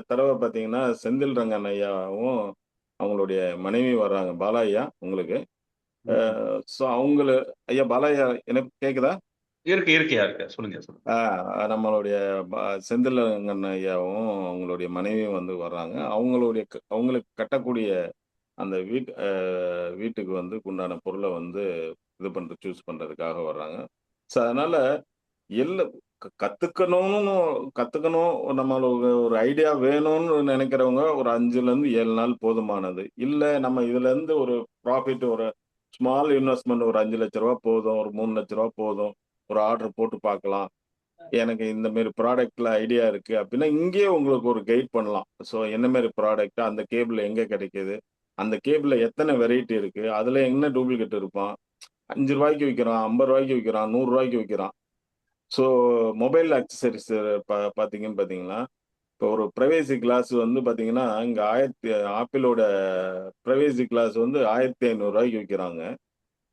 தடவ பார்த்தீங்கன்னா, செந்தில் ரங்கன் ஐயாவும், அவங்களுடைய மனைவி வர்றாங்க. பாலா ஐயா உங்களுக்கு. அ ம். ஸோ அவங்கள ஐயா பாலா ஐயா எனக்கு கேக்குதா? இருக்கு. சொல்லுங்க, சொல்லுங்க. ஆ நம்மளுடைய ப செந்தில் ரங்கன் ஐயாவும், அவங்களுடைய மனைவியும் வந்து வர்றாங்க. அவங்களுக்கு கட்டக்கூடிய அந்த வீட்டுக்கு வந்து உண்டான பொருள வந்து இது சூஸ் பண்றதுக்காக வர்றாங்க. ஸோ அதனால எல்ல கத்துக்கணும்னு கத்துக்கணும் நம்மளுக்கு ஒரு ஐடியா வேணும்னு நினைக்கிறவங்க ஒரு 5லேருந்து 7 நாள் போதுமானது. இல்ல நம்ம இதுலேருந்து ஒரு ப்ராஃபிட் ஒரு ஸ்மால் இன்வெஸ்ட்மென்ட் ஒரு ரூ. 5,00,000 போதும். ஒரு ரூ. 3,00,000 போதும். ஒரு ஆர்டர் போட்டு பார்க்கலாம். எனக்கு இந்த மாரி ப்ராடக்ட்ல ஐடியா இருக்கு அப்டின்னா, இங்கேயே உங்களுக்கு ஒரு கைட் பண்ணலாம். ஸோ என்ன மாரி ப்ராடக்ட், அந்த கேபிள் எங்க கிடைக்குது? அந்த கேபிள்ல எத்தன வெரைட்டி இருக்கு? அதுல என்ன டூப்ளிகேட் இருப்பான்? ரூ. 5க்கு விக்கிறான், ரூ. 50க்கு விக்கிறான், ரூ. 100க்கு விக்கிறான். ஸோ மொபைல் அக்சஸரீஸ் பார்த்தீங்கன்னு பார்த்தீங்கன்னா, இப்போ ஒரு பிரைவசி கிளாஸ் வந்து பார்த்தீங்கன்னா, இங்க ஆப்பிளோட பிரைவசி கிளாஸ் வந்து ரூ. 1,500க்கு விக்கிறாங்க.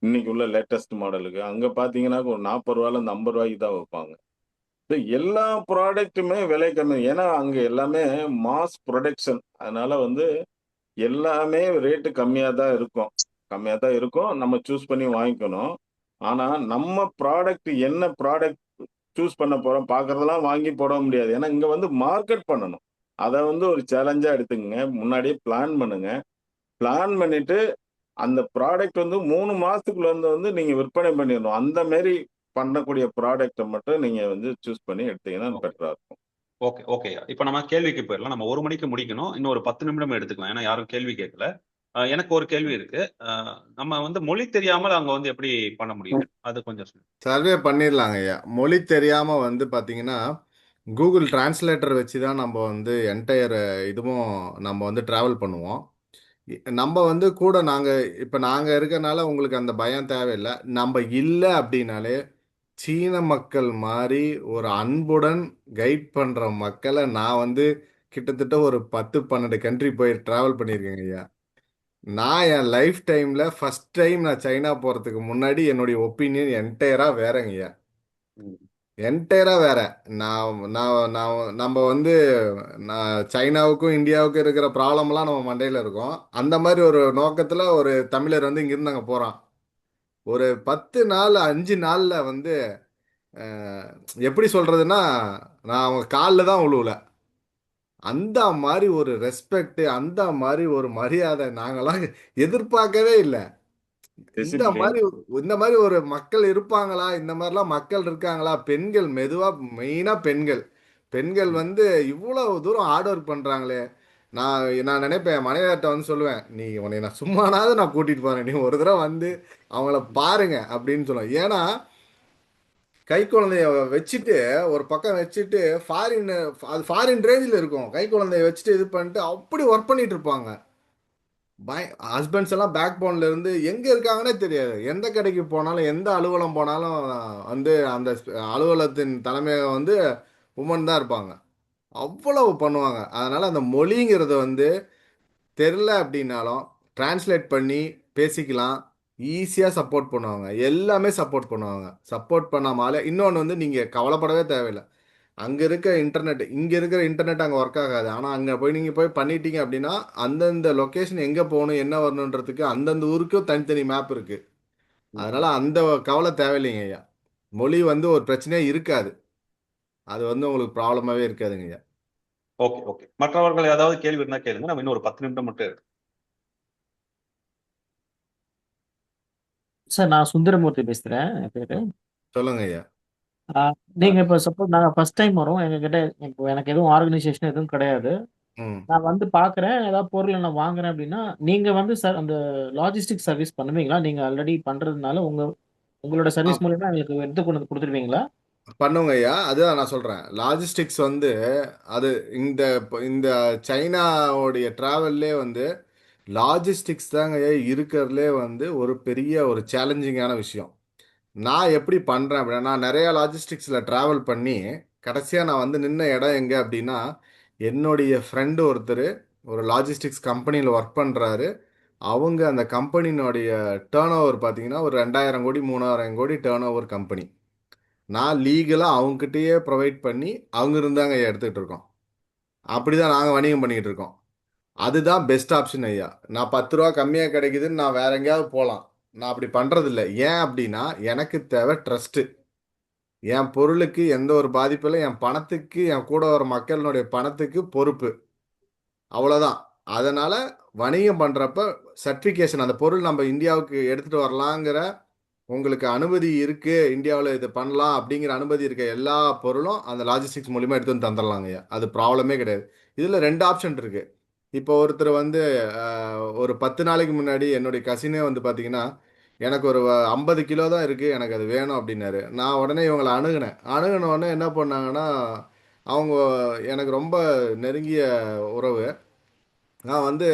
இன்னைக்கு உள்ள லேட்டஸ்ட் மாடலுக்கு. அங்க பார்த்தீங்கன்னா, ஒரு ரூ. 40லேருந்து ரூ. 50க்கு தான் விப்பாங்க. எல்லா ப்ராடக்ட்டுமே விலை கம்மி. ஏன்னா, அங்க எல்லாமே மாஸ் புரொடக்ஷன். அதனால வந்து எல்லாமே ரேட்டு கம்மியா தான் இருக்கும். கம்மியா தான் இருக்கும். நம்ம சூஸ் பண்ணி வாங்கிக்கணும். ஆனா, நம்ம ப்ராடக்ட் என்ன ப்ராடக்ட் சூஸ் பண்ண போறோம், பார்க்கறதெல்லாம் வாங்கி போட முடியாது. ஏன்னா, இங்க வந்து மார்க்கெட் பண்ணணும். அத வந்து ஒரு சேலஞ்சா எடுத்துக்கங்க. முன்னாடியே பிளான் பண்ணுங்க. பிளான் பண்ணிட்டு, அந்த ப்ராடக்ட் வந்து 3 மாசத்துக்குள்ள வந்து நீங்க விற்பனை பண்ணிறணும். அந்த மாரி பண்ணக்கூடிய ப்ராடக்ட்ட மட்டும் நீங்க வந்து சூஸ் பண்ணி எடுத்தீங்கன்னா ஓகே. பெட்டரா இருக்கும். ஓகேய்யா. இப்ப நம்ம கேள்விக்கு போயிரலாம். நம்ம 1 மணிக்கு முடிக்கணும். இன்னும் ஒரு 10 நிமிடம் எடுத்துக்கலாம். ஏன்னா யாரும் கேள்வி கேட்கல. எனக்கு ஒரு கேள்வி இருக்கு. நம்ம வந்து மொழி தெரியாமல் அங்க வந்து எப்படி பண்ண முடியும்? அது கொஞ்சம் சொல்லுங்க. சர்வே பண்ணிடலாங்க ஐயா. மொழி தெரியாம வந்து பாத்தீங்கன்னா கூகுள் டிரான்ஸ்லேட்டர் வச்சு தான் நம்ம வந்து என்டையர் இதுவும் நம்ம வந்து டிராவல் பண்ணுவோம். நம்ம வந்து கூட நாங்க இருக்கறனால உங்களுக்கு அந்த பயம் தேவையில்லை. நம்ம இல்லை அப்படின்னாலே சீன மக்கள் மாதிரி ஒரு அன்புடன் கைட் பண்ற மக்களை நான் வந்து கிட்டத்தட்ட ஒரு 10 12 கண்ட்ரி போய் டிராவல் பண்ணியிருக்கேங்க ஐயா. நான் என் லைஃப் டைம்ல ஃபர்ஸ்ட் டைம் நான் சைனா போறதுக்கு முன்னாடி என்னுடைய ஒப்பீனியன் என்டையரா வேறங்க ஐயா. ம். என்டையரா வேற. நான் நான் நான் நம்ம வந்து சைனாவுக்கும் இந்தியாவுக்கும் இருக்கிற ப்ராப்ளம்லாம் நம்ம மண்டையில இருக்கும். அந்த மாதிரி ஒரு நோக்கத்துல ஒரு தமிழர் வந்து இங்கிருந்து அங்க போறான். ஒரு 10 நாள் 5 நாள்ல வந்து அஹ், எப்படி சொல்றதுன்னா நான் அவங்க காலில் தான் விழுவல. அந்த மாதிரி ஒரு ரெஸ்பெக்ட், அந்த மாதிரி ஒரு மரியாதை நாங்கெல்லாம் எதிர்பார்க்கவே இல்லை. இந்த டிசிப்ளின். மாதிரி இந்த மாதிரி ஒரு மக்கள் இருப்பாங்களா, இந்த மாதிரிலாம் மக்கள் இருக்காங்களா? பெண்கள் மெதுவா, மெயினா பெண்கள் பெண்கள் ம். வந்து இவ்வளவு தூரம் ஹார்ட் ஒர்க் பண்றாங்களே. நான் நான் நினைப்பேன், என் மனைவிட்ட வந்து சொல்லுவேன், நீ உன்னை நான் சும்மானாவது நான் கூட்டிட்டு போறேன், நீ ஒரு தடவை வந்து அவங்கள பாருங்க அப்படின்னு சொல்லுவேன். ஏன்னா கை குழந்தைய வச்சுட்டு ஒரு பக்கம் வச்சுட்டு ஃபாரின், அது ஃபாரின் ரேஞ்சில் இருக்கும். கை குழந்தைய வச்சுட்டு இது பண்ணிட்டு அப்படி ஒர்க் பண்ணிட்டு இருப்பாங்க. ஹஸ்பண்ட்ஸ் எல்லாம் பேக் போன்ல இருந்து எங்க இருக்காங்கன்னே தெரியாது. எந்த கடைக்கு போனாலும் எந்த அலுவலகம் போனாலும் வந்து அந்த அலுவலகத்தின் தலைமையகம் வந்து உமன் தான் இருப்பாங்க. அவ்வளவு பண்ணுவாங்க. அதனால அந்த மொழிங்கிறது வந்து தெரில அப்படின்னாலும் டிரான்ஸ்லேட் பண்ணி பேசிக்கலாம். ஈஸியாக சப்போர்ட் பண்ணுவாங்க. எல்லாமே சப்போர்ட் பண்ணுவாங்க. சப்போர்ட் பண்ணாமலே இன்னொன்று வந்து நீங்கள் கவலைப்படவே தேவையில்லை. அங்கே இருக்க இன்டர்நெட், இங்கே இருக்கிற இன்டர்நெட் அங்கே ஒர்க் ஆகாது. ஆனால் அங்கே போய் நீங்கள் போய் பண்ணிட்டீங்க அப்படின்னா அந்தந்த லொக்கேஷன் எங்கே போகணும் என்ன வரணுன்றதுக்கு அந்தந்த ஊருக்கும் தனித்தனி மேப் இருக்குது. ம். அதனால அந்த கவலை தேவையில்லைங்க ஐயா. மொழி வந்து ஒரு பிரச்சனையே இருக்காது. அது வந்து உங்களுக்கு ப்ராப்ளமாகவே இருக்காதுங்க ஐயா. ஓகே. மற்றவர்கள் ஏதாவது கேள்வி இருந்தா கேளுங்க. நம்ம இன்னும் ஒரு 10 நிமிடம் மட்டும் இருக்கு. சார் நான் சுந்தரமூர்த்தி பேசுறேன் என் பேரு. சொல்லுங்க ஐயா. நீங்க இப்ப சப்போஸ் நாங்க ஃபர்ஸ்ட் டைம் வரோம் எங்ககிட்ட. இப்போ எனக்கு எதுவும் ஆர்கனைசேஷன் எதுவும் கிடையாது. ம் நான் வந்து பாக்குறேன் ஏதாவது பொருள் நான் வாங்குறேன் அப்படின்னா நீங்க வந்து சார் அந்த லாஜிஸ்டிக் சர்வீஸ் பண்ணுவீங்களா? நீங்க ஆல்ரெடி பண்றதுனால உங்களோட ஆ சர்வீஸ் மூலியமா எங்களுக்கு எடுத்து கொண்டு வந்து கொடுத்துருவீங்களா? பண்ணுங்க ஐயா. அதுதான் நான் சொல்றேன். லாஜிஸ்டிக்ஸ் வந்து அது இந்த இந்த சைனாவுடைய டிராவல்லே வந்து லாஜிஸ்டிக்ஸ் தாங்க ஐயா இருக்கிறதுலே வந்து ஒரு பெரிய ஒரு சேலஞ்சிங்கான விஷயம். நான் எப்படி பண்றேன் அப்படின்னா, நான் நிறைய லாஜிஸ்டிக்ஸ்ல டிராவல் பண்ணி கடைசியா நான் வந்து நின்ன இடம் எங்க அப்படின்னா, என்னுடைய ஃப்ரெண்டு ஒருத்தர் ஒரு லாஜிஸ்டிக்ஸ் கம்பெனியில் ஒர்க் பண்றாரு. அவங்க அந்த கம்பெனியினுடைய டேர்ன் ஓவர் பார்த்தீங்கன்னா ஒரு 2000 கோடி 3000 கோடி டேர்ன் ஓவர் கம்பெனி. நான் லீகலாக அவங்ககிட்டயே ப்ரொவைட் பண்ணி அவங்க இருந்தாங்க ஐயா எடுத்துக்கிட்டு இருக்கோம். அப்படிதான் நாங்கள் வணிகம் பண்ணிக்கிட்டு இருக்கோம். அதுதான் பெஸ்ட் ஆப்ஷன் ஐயா. நான் 10 ரூபா கம்மியாக கிடைக்குதுன்னு நான் வேற எங்கேயாவது போகலாம். நான் அப்படி பண்றது இல்லை. ஏன் அப்படின்னா எனக்கு தேவை ட்ரஸ்ட். என் பொருளுக்கு எந்த ஒரு பாதிப்பும் இல்லை. என் பணத்துக்கு என் கூட வர மக்களினுடைய பணத்துக்கு பொறுப்பு. அவ்வளோதான். அதனால வணிகம் பண்றப்ப சர்டிஃபிகேஷன் அந்த பொருள் நம்ம இந்தியாவுக்கு எடுத்துட்டு வரலாங்கிற உங்களுக்கு அனுமதி இருக்கு, இந்தியாவில் இது பண்ணலாம் அப்படிங்கிற அனுமதி இருக்க எல்லா பொருளும் அந்த லாஜிஸ்டிக்ஸ் மூலியமா எடுத்து வந்து தந்துடலாங்கய்யா. அது ப்ராப்ளமே கிடையாது. இதில் 2 ஆப்ஷன் இருக்கு. இப்போ ஒருத்தர் வந்து ஒரு 10 நாளைக்கு முன்னாடி என்னுடைய கசினே வந்து பார்த்தீங்கன்னா எனக்கு ஒரு 50 கிலோ தான் இருக்கு, எனக்கு அது வேணும் அப்படின்னாரு. நான் உடனே இவங்களை அணுகின உடனே என்ன பண்ணாங்கன்னா அவங்க எனக்கு ரொம்ப நெருங்கிய உறவு. நான் வந்து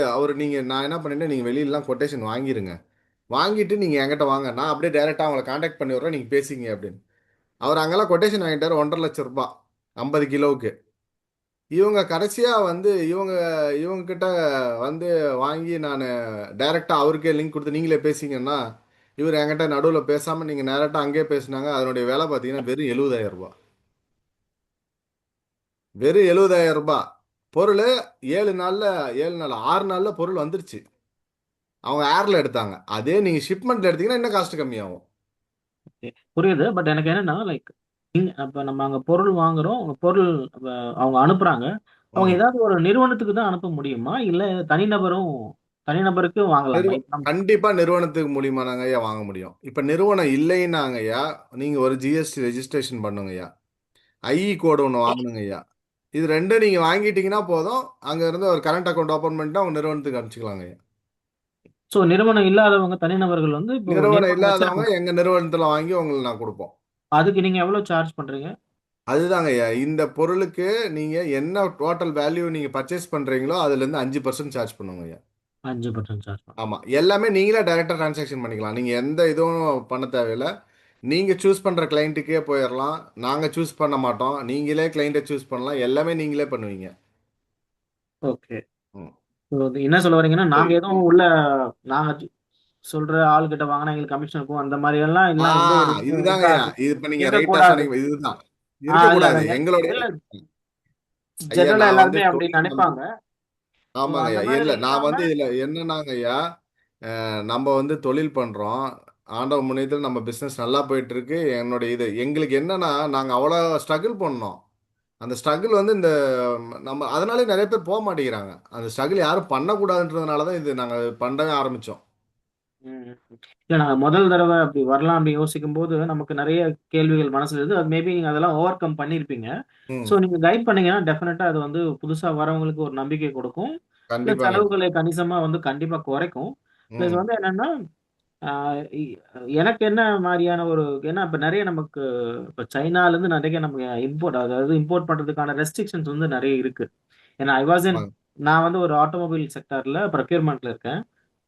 நான் என்ன பண்ணிட்டேன், நீங்கள் வெளியிலலாம் கொட்டேஷன் வாங்கிருங்க, வாங்கிட்டு நீங்கள் என்கிட்ட வாங்க, நான் அப்படியே டைரெக்டாக அவங்கள காண்டாக்ட் பண்ணி விட்றேன், நீங்கள் பேசிங்க அப்படின்னு. அவர் அங்கெல்லாம் கொட்டேஷன் வாங்கிட்டார் 1,50,000 ரூபாய் 50 கிலோவுக்கு. இவங்க கடைசியாக வந்து இவங்க கிட்ட வந்து வாங்கி நான் டைரெக்டாக அவருக்கே லிங்க் கொடுத்து நீங்களே பேசிங்கன்னா இவர் என்கிட்ட நடுவில் பேசாமல் நீங்கள் டேரெக்டாக அங்கேயே பேசினாங்க. அதனுடைய விலை பார்த்தீங்கன்னா வெறும் 70,000 ரூபாய். வெறும் 70,000 ரூபாய். பொருள் 7 நாளில் 7 நாள் 6 நாளில் பொருள் வந்துருச்சு. அவங்க ஏர்ல எடுத்தாங்க. அதே நீங்க ஷிப்மெண்ட்ல எடுத்தீங்கன்னா இன்னும் காஸ்ட் கம்மியாகும். Okay. புரியுது. பட் எனக்கு என்னன்னா லைக் அப்ப நம்ம அங்க பொருள் வாங்குறோம். உங்க பொருள் அப்ப அவங்க அனுப்புறாங்க. அவங்க ம். ஏதாவது ஒரு நிறுவனத்துக்கு தான் அனுப்ப முடியுமா? இல்ல தனிநபருக்கு வாங்கலாமா? கண்டிப்பா நிறுவனத்துக்கு மூலியமா நாங்க ஐயா வாங்க முடியும். இப்ப நிறுவனம் இல்லைன்னாங்க ஐயா, நீங்க ஒரு ஜிஎஸ்டி ரெஜிஸ்ட்ரேஷன் பண்ணுங்க ஐயா, ஐஇ கோடு ஒன்று வாங்கணுங்க ஐயா. இது ரெண்டும் நீங்க வாங்கிட்டீங்கன்னா போதும், அங்க இருந்து ஒரு கரண்ட் அக்கௌண்ட் ஓபன் பண்ணிட்டு அவங்க நிறுவனத்துக்கு அனுப்பிச்சுக்கலாங்க ஐயா. சோ நிறுவனம் இல்லாதவங்க தனிநபர்கள் வந்து இப்போ நிறுவனம் நிறுவனம் இல்லாதவங்க வச்சிருக்காங்க. எங்க நிறுவனத்துல வாங்கி உங்களுக்கு நான் கொடுப்போம். அதுக்கு நீங்க எவ்வளவு சார்ஜ் பண்றீங்க? அதுதாங்க ஐயா, இந்த பொருளுக்கு நீங்க என்ன டோட்டல் வேல்யூ நீங்க பர்ச்சேஸ் பண்றீங்களோ அதுல இருந்து 5% சார்ஜ் பண்ணுங்க ஐயா. 5% சார்ஜ் பண்ணுங்க. ஆமா, எல்லாமே நீங்களே டைரக்டா டிரான்சாக்ஷன் பண்ணிக்கலாம். நீங்க எந்த இதுவும் பண்ண தேவையில்லை. நீங்க சூஸ் பண்ற கிளைண்ட்டுக்கே போயிடலாம். நாங்க சூஸ் பண்ண மாட்டோம். நீங்களே கிளைண்ட்டை சூஸ் பண்ணலாம். எல்லாமே நீங்களே பண்ணுவீங்க. ஓகே. ம். என்ன சொல்ல வரீங்கன்னா நாங்க எதுவும் நாங்க சொல்ற ஆளுகிட்ட வாங்கினா எங்களுக்கு கமிஷன் இருக்கும் அந்த மாதிரி எல்லாம் ஆ எல்லாம் எந்த ஒரு இதுவும் இதுதாங்கய்யா. இருக்காது. இது இப்ப நீங்க ரைட்டா இருக்கக்கூடாது. சொன்னீங்க. இதுதான் இல்ல இருக்கக்கூடாது எங்களுடைய. இல்ல ஐயா ஜெனரலா நான் வந்து எல்லாருமே அப்படி தொழில் வந்து நினைப்பாங்க. ஸோ ஆமாங்க அந்த ஐயா. மாதிரி இல்ல நான் இல்லாம வந்து இதுல என்னன்னாங்க ஐயா, நம்ம வந்து தொழில் பண்றோம். ஆண்டவ முன்னியத்தில் நம்ம பிசினஸ் நல்லா போயிட்டு இருக்கு. என்னுடைய இது எங்களுக்கு என்னன்னா நாங்க அவ்வளோ ஸ்ட்ரகிள் பண்ணோம். அந்த ஸ்ட்ரகிள் வந்து இந்த நம்ம அதனாலே நிறைய பேர் போக மாட்டேங்கிறாங்க. அந்த ஸ்ட்ரகிள் யாரும் பண்ணக்கூடாதுன்றதுனால தான் இது நாங்கள் பண்ணவே ஆரம்பித்தோம். ம். இல்ல நாங்க முதல் தடவை அப்படி வரலாம் அப்படி யோசிக்கும் போது நமக்கு நிறைய கேள்விகள் மனசுல இருக்கு. அது மேபி நீங்க அதெல்லாம் ஓவர் கம் பண்ணியிருப்பீங்க. ம். ஸோ நீங்க கைட் பண்ணீங்கன்னா டெஃபினட்டா அது வந்து புதுசா வரவங்களுக்கு ஒரு நம்பிக்கை கொடுக்கும். இல்ல கண்டிப்பாங்க. செலவுகளை கணிசமா வந்து கண்டிப்பா குறைக்கும். பிளஸ் ம். வந்து என்னன்னா ஆஹ் இ- எனக்கு என்ன மாதிரியான ஏன்னா இப்ப நிறைய நமக்கு இப்ப சைனால இருந்து நிறைய நமக்கு இம்போர்ட் பண்றதுக்கான ரெஸ்ட்ரிக்ஷன்ஸ் வந்து நிறைய இருக்கு. ஏன்னா ஆமாங்க. நான் வந்து ஒரு ஆட்டோமொபைல் செக்டர்ல ப்ரொக்யூர்மெண்ட்ல இருக்கேன்.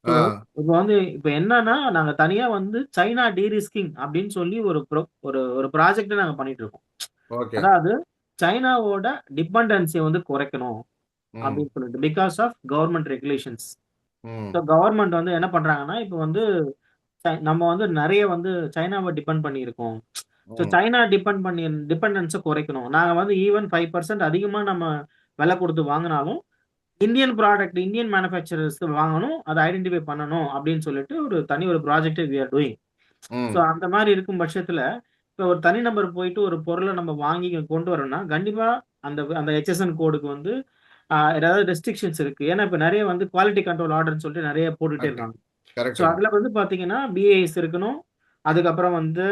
ஸோ ஆ இப்போ என்னன்னா நாங்க தனியா வந்து சைனா டீரிஸ்கிங் அப்படின்னு சொல்லி ஒரு ப்ராஜெக்ட் நாங்க பண்ணிட்டு இருக்கோம். ஓகே. அதாவது சைனாவோட டிபெண்டன்சியை வந்து குறைக்கணும் ம். அப்படின்னு சொல்லிட்டு பிகாஸ் ஆஃப் கவர்மெண்ட் ரெகுலேஷன்ஸ். ம். ஸோ கவர்மெண்ட் வந்து என்ன பண்றாங்கன்னா இப்போ வந்து நம்ம வந்து நிறைய வந்து சைனாவை டிபெண்ட் பண்ணியிருக்கோம். ஸோ ம். சைனா டிபெண்டன்ஸை குறைக்கணும். நாங்க வந்து ஈவன் 5% அதிகமா நம்ம விலை கொடுத்து வாங்கினாலும் இந்தியன் ப்ராடக்ட் இந்தியன் மேனுஃபேக்சரர்ஸ் வாங்கணும், அதை ஐடென்டிஃபை பண்ணணும் அப்படின்னு சொல்லிட்டு ஒரு project we are doing. So ம். அந்த மாதிரி இருக்கும் பட்சத்துல இப்போ ஒரு தனிநபர் போயிட்டு ஒரு பொருளை நம்ம வாங்கி இங்க கொண்டு வரோம்னா கண்டிப்பா அந்த அந்த ஹெச்எஸ்என் கோடுக்கு வந்து ஏதாவது ரெஸ்ட்ரிக்ஷன்ஸ் இருக்கு. ஏன்னா இப்ப நிறைய வந்து குவாலிட்டி கண்ட்ரோல் ஆர்டர்னு சொல்லிட்டு நிறைய போட்டுட்டே கண்டி- இருக்காங்க. ஸோ கரெக்டுங்க. அதில் வந்து பார்த்தீங்கன்னா பிஏஎஸ் இருக்கணும். அதுக்கப்புறம் வந்து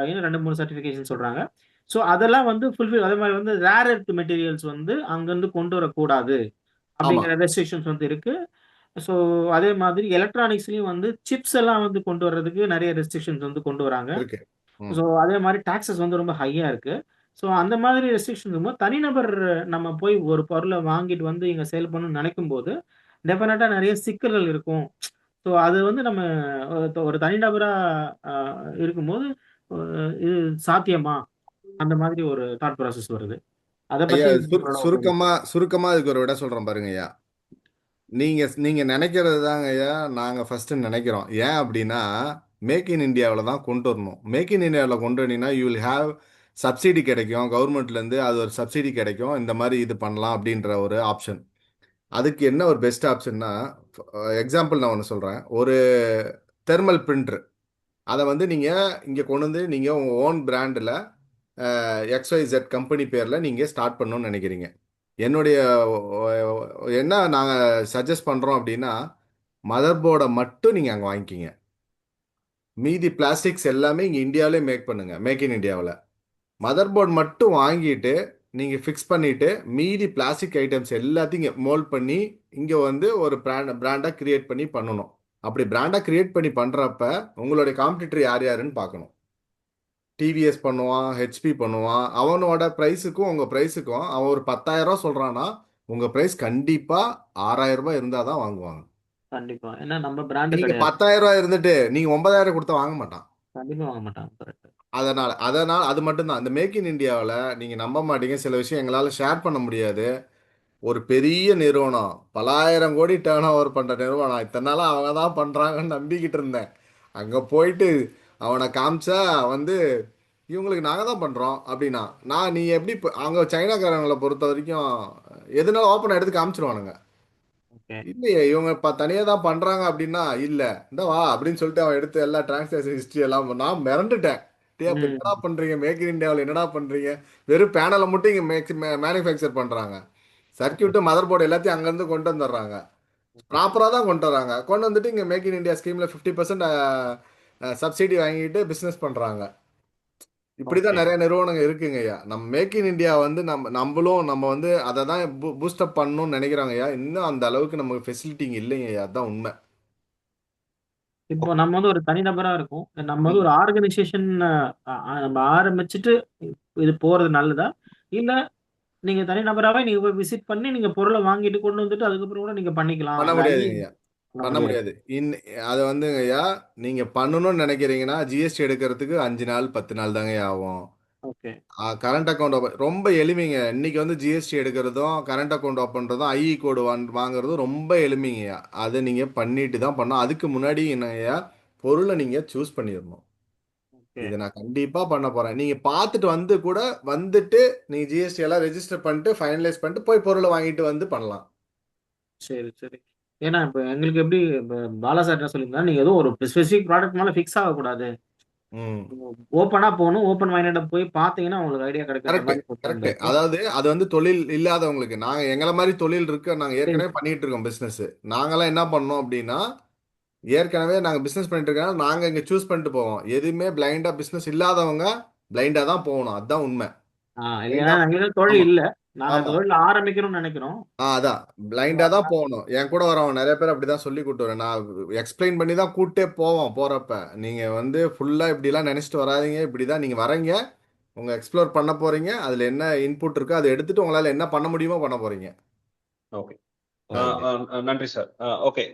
இன்னும் 2 3 சர்டிஃபிகேஷன் சொல்கிறாங்க. ஸோ அதெல்லாம் வந்து ஃபுல்ஃபில். அதே மாதிரி வந்து ரேர் எர்த் மெட்டீரியல்ஸ் வந்து அங்கேருந்து கொண்டு வரக்கூடாது ஆமா அப்படிங்கிற ரெஸ்ட்ரிக்ஷன்ஸ் வந்து இருக்கு. ஸோ அதே மாதிரி எலக்ட்ரானிக்ஸ்லயும் வந்து சிப்ஸ் எல்லாம் வந்து கொண்டு வர்றதுக்கு நிறைய ரெஸ்ட்ரிக்ஷன்ஸ் வந்து கொண்டு வராங்க. இருக்கு. ம். ஸோ அதே மாதிரி டாக்ஸஸ் வந்து ரொம்ப ஹையா இருக்கு. ஸோ அந்த மாதிரி ரெஸ்ட்ரிக்ஷன்ஸ் இருக்கும்போது தனிநபர் நம்ம போய் ஒரு பொருளை வாங்கிட்டு வந்து இங்க சேல் பண்ணணும்னு நினைக்கும் போது டெஃபினட்டா நிறைய சிக்கல்கள் இருக்கும். ஸோ அது வந்து நம்ம ஒரு தனிநபரா இருக்கும்போது இது சாத்தியமா அந்த மாதிரி ஒரு தாட் ப்ராசஸ் வருது. அதை ஐயா பத்தி உங்களோட opinion. சுருக்கமா இதுக்கு ஒரு விட சொல்றேன் பாருங்க ஐயா. நீங்க நீங்க நினைக்கிறது தாங்க ஐயா நாங்க ஃபர்ஸ்ட் நினைக்கிறோம். ஏன் அப்படின்னா மேக் இன் இந்தியாவில் தான் கொண்டு வரணும். மேக் இன் இந்தியாவில் கொண்டு வந்தீங்கன்னா யூ வில் ஹேவ் சப்சிடி கிடைக்கும், கவர்மெண்ட்ல இருந்து அது ஒரு சப்சிடி கிடைக்கும், இந்த மாதிரி இது பண்ணலாம் அப்படின்ற ஒரு ஆப்ஷன். அதுக்கு என்ன ஒரு பெஸ்ட் ஆப்ஷன்னா, எக்ஸாம்பிள் நான் ஒன்று சொல்றேன். ஒரு தெர்மல் பிரிண்டர் அதை வந்து நீங்க இங்க கொண்டு வந்து நீங்க உங்க ஓன் பிராண்டில் XYZ கம்பெனி பேரில் நீங்கள் ஸ்டார்ட் பண்ணணும்னு நினைக்கிறீங்க. என்னுடைய என்ன நாங்கள் சஜஸ்ட் பண்ணுறோம் அப்படின்னா, மதர் போர்டை மட்டும் நீங்கள் அங்கே வாங்கிக்கிங்க. மீதி பிளாஸ்டிக்ஸ் எல்லாமே இங்கே இந்தியாவிலே மேக் பண்ணுங்க, மேக் இன் இந்தியாவில். மதர் போர்டு மட்டும் வாங்கிட்டு நீங்கள் ஃபிக்ஸ் பண்ணிவிட்டு மீதி பிளாஸ்டிக் ஐட்டம்ஸ் எல்லாத்தையும் இங்கே மோல்ட் பண்ணி இங்கே வந்து ஒரு பிராண்டாக கிரியேட் பண்ணி பண்ணணும். அப்படி பிராண்டாக கிரியேட் பண்ணி பண்ணுறப்ப உங்களுடைய காம்படிட்டர் யார் யாருன்னு பார்க்கணும். டிவிஎஸ் பண்ணுவான், ஹெச்பி பண்ணுவான். அவனோட ப்ரைஸுக்கும் உங்கள் ப்ரைஸுக்கும் அவன் ஒரு 10,000 ரூபா சொல்கிறான்னா உங்கள் ப்ரைஸ் கண்டிப்பாக 6,000 ரூபாய் இருந்தால் தான் வாங்குவாங்க. கண்டிப்பா. ஏன்னா நம்ம பிராண்டு நீங்கள் கிடையாது. 10,000 ரூபாய் இருந்துட்டு நீங்கள் 9,000 கொடுத்தா வாங்க மாட்டான். கண்டிப்பா வாங்க மாட்டாங்க. கரெக்ட். அதனால் அது மட்டும்தான். இந்த மேக் இன் இந்தியாவில் நீங்கள் நம்ப மாட்டீங்க, சில விஷயம் எங்களால் ஷேர் பண்ண முடியாது. ஒரு பெரிய நிறுவனம், பல ஆயிரம் கோடி டேர்ன் ஓவர் பண்ணுற நிறுவனம், இத்தனை நாளாக அவங்க தான் பண்ணுறாங்கன்னு நம்பிக்கிட்டு இருந்தேன். அங்கே போயிட்டு அவனை காமிச்சா வந்து இவங்களுக்கு நாங்கள் தான் பண்ணுறோம் அப்படின்னா, நீ எப்படி அங்கே சைனாக்காரங்களை பொறுத்த வரைக்கும் எதுனாலும் ஓப்பன் எடுத்து காமிச்சிருவானுங்க. ஓகே. இல்லையே இவங்க தனியாக தான் பண்ணுறாங்க அப்படின்னா, இல்லை இந்த வா அப்படின்னு சொல்லிட்டு அவன் எடுத்து எல்லா டிரான்சாக்ஷன் ஹிஸ்ட்ரி எல்லாம் நான் மிரண்டுட்டேன். அப்போ என்னடா பண்ணுறீங்க, மேக் இன் இந்தியாவில் என்னடா பண்ணுறீங்க? வெறும் பேனலை மட்டும் இங்கே மேனுஃபேக்சர் பண்ணுறாங்க. சர்க்கியூட்டு மதர் போர்டு எல்லாத்தையும் அங்கேருந்து கொண்டு வந்துடுறாங்க. ப்ராப்பராக தான் கொண்டு வராங்க. கொண்டு வந்துட்டு இங்கே மேக் இன் இந்தியா ஸ்கீமில் 50% சப்சிடி வாங்கிட்டு பிஸ்னஸ் பண்ணுறாங்க. இப்படிதான் நிறைய நிறுவனங்கள் இருக்குங்க ஐயா. நம்ம மேக் இன் இந்தியா வந்து நம்ம வந்து அதை தான் பூஸ்டப் பண்ணணும்னு நினைக்கிறாங்க ஐயா. இன்னும் அந்த அளவுக்கு நமக்கு ஃபெசிலிட்டி இல்லைங்க ஐயா. அதுதான் உண்மை. இப்போ நம்ம வந்து ஒரு தனிநபரா இருக்கும். நம்ம வந்து ஒரு ஆர்கனைசேஷன் நம்ம ஆரம்பிச்சுட்டு இது போறது நல்லதா? இல்ல நீங்க தனிநபராவே நீங்க போய் விசிட் பண்ணி நீங்க பொருளை வாங்கிட்டு கொண்டு வந்துட்டு அதுக்கப்புறம் கூட நீங்க பண்ணிக்கலாம். பண்ண அந்த முடியாதுங்க ஐயா. பண்ண பண்ண முடியாது. முடியாது. அதை வந்துங்க ஐயா, நீங்க பண்ணணும்னு நினைக்கிறீங்கன்னா ஜிஎஸ்டி எடுக்கிறதுக்கு 5 நாள் 10 நாள் தாங்க ஆகும். ஓகே. கரண்ட் அக்கௌண்ட் ரொம்ப எளிமைங்க. இன்னைக்கு வந்து ஜிஎஸ்டி எடுக்கிறதும் கரண்ட் அக்கௌண்ட் ஓப்பன் பண்ணுறதும் ஐஇ கோடு வாங்குறதும் ரொம்ப எளிமைங்கய்யா. அதை நீங்கள் பண்ணிட்டு தான் பண்ணணும். அதுக்கு முன்னாடி என்னங்கய்யா, பொருளை நீங்கள் சூஸ் பண்ணிடணும். ஓகே. இதை நான் கண்டிப்பாக பண்ண போகிறேன். நீங்கள் பார்த்துட்டு வந்து கூட வந்துட்டு நீங்கள் ஜிஎஸ்டி எல்லாம் ரெஜிஸ்டர் பண்ணிட்டு ஃபைனலைஸ் பண்ணிட்டு போய் பொருளை வாங்கிட்டு வந்து பண்ணலாம். சரி, சரி. ஏன்னா இப்போ எங்களுக்கு எப்படி பாலா சார் என்ன சொல்லியிருந்தா, நீங்க ஏதோ ஒரு ஸ்பெசிபிக் ப்ராடக்ட் மேல ஃபிக்ஸ் ஆகக்கூடாது. ம் ஓப்பனா போகணும். ஓப்பன் மைண்டட் போய் பார்த்தீங்கன்னா உங்களுக்கு ஐடியா கிடைக்கிற கரெக்ட் மாதிரி கரெக்ட். சொல்லியிருந்தாரு. அதாவது அது வந்து தொழில் இல்லாதவங்களுக்கு, நாங்க எங்களை மாதிரி தொழில் இருக்கு, நாங்க ஏற்கனவே பண்ணிட்டு இருக்கோம் பிசினஸ். நாங்கெல்லாம் என்ன பண்ணோம் அப்படின்னா, ஏற்கனவே நாங்க பிசினஸ் பண்ணிட்டு இருக்கோம், நாங்க இங்க சூஸ் பண்ணிட்டு போவோம். எதுவுமே பிளைண்டா பிசினஸ் இல்லாதவங்க பிளைண்டா தான் போகணும். அதுதான் உண்மை. இல்லைன்னா Blind ஆ- எங்களுக்கு தொழில் ஆமா இல்ல. நாங்க ஆமா. தொழில் ஆரம்பிக்கணும்னு நினைக்கிறோம். அதான் பிளைண்டா தான் போகணும். என் கூட வரவங்க நிறைய பேர் அப்படிதான் சொல்லி கூட்டு வரேன். நான் எக்ஸ்பிளைன் பண்ணி தான் கூட்டே போவோம். போறப்ப நீங்க வந்து ஃபுல்லா இப்படிலாம் நினைச்சிட்டு வராதீங்க, இப்படிதான் நீங்க வரீங்க, உங்க எக்ஸ்ப்ளோர் பண்ண போறீங்க, அதுல என்ன இன்புட் இருக்கோ அதை எடுத்துட்டு உங்களால என்ன பண்ண முடியுமோ பண்ண போறீங்க. ஓகே. நன்றி சார். ஓகே.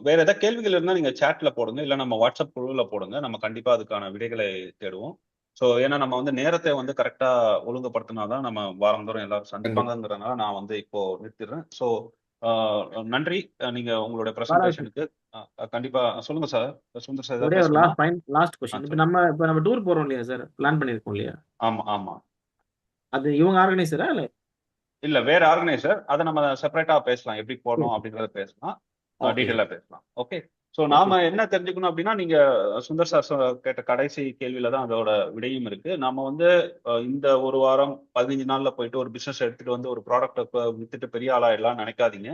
வேற ஏதாவது கேள்விகள் இருந்தா நீங்க சேட்ல போடுங்க, இல்ல நம்ம வாட்ஸ்அப் குழுல போடுங்க. நம்ம கண்டிப்பா அதுக்கான விடைகளை தேடுவோம். ஸோ ஏன்னா நம்ம வந்து நேரத்தை வந்து கரெக்டா ஒழுங்குபடுத்தினாதான் நம்ம வாரந்தோறும் எல்லாரும் சந்திப்பாங்கிறதுனால நான் வந்து இப்போ நிறுத்திடுறேன். ஸோ நன்றி. நீங்க உங்களுடைய பிரசன்டேஷனுக்கு கண்டிப்பா சொல்லுங்க சார். சுந்தர் சார் ஒரே ஒரு லாஸ்ட் கொஸ்டின். இப்போ நம்ம டூர் போறோம் இல்லையா சார், பிளான் பண்ணிருக்கோம் இல்லையா? ஆமா ஆமா. அது இவங்க ஆர்கனைசரா இல்ல வேற ஆர்கனைசர். அதை நம்ம செப்பரேட்டா பேசலாம், எப்படி போடணும் அப்படின்றத பேசலாம், டீட்டெயிலா பேசலாம். ஓகே. ஸோ நாம என்ன தெரிஞ்சுக்கணும் அப்படின்னா, நீங்க சுந்தர் சார் கேட்ட கடைசி கேள்வியில தான் அதோட விடையும் இருக்கு. நம்ம வந்து இந்த ஒரு வாரம் 15 நாள்ல போயிட்டு ஒரு பிசினஸ் எடுத்துட்டு வந்து ஒரு ப்ராடக்ட் வித்துட்டு பெரிய ஆளாயிடலாம் நினைக்காதீங்க.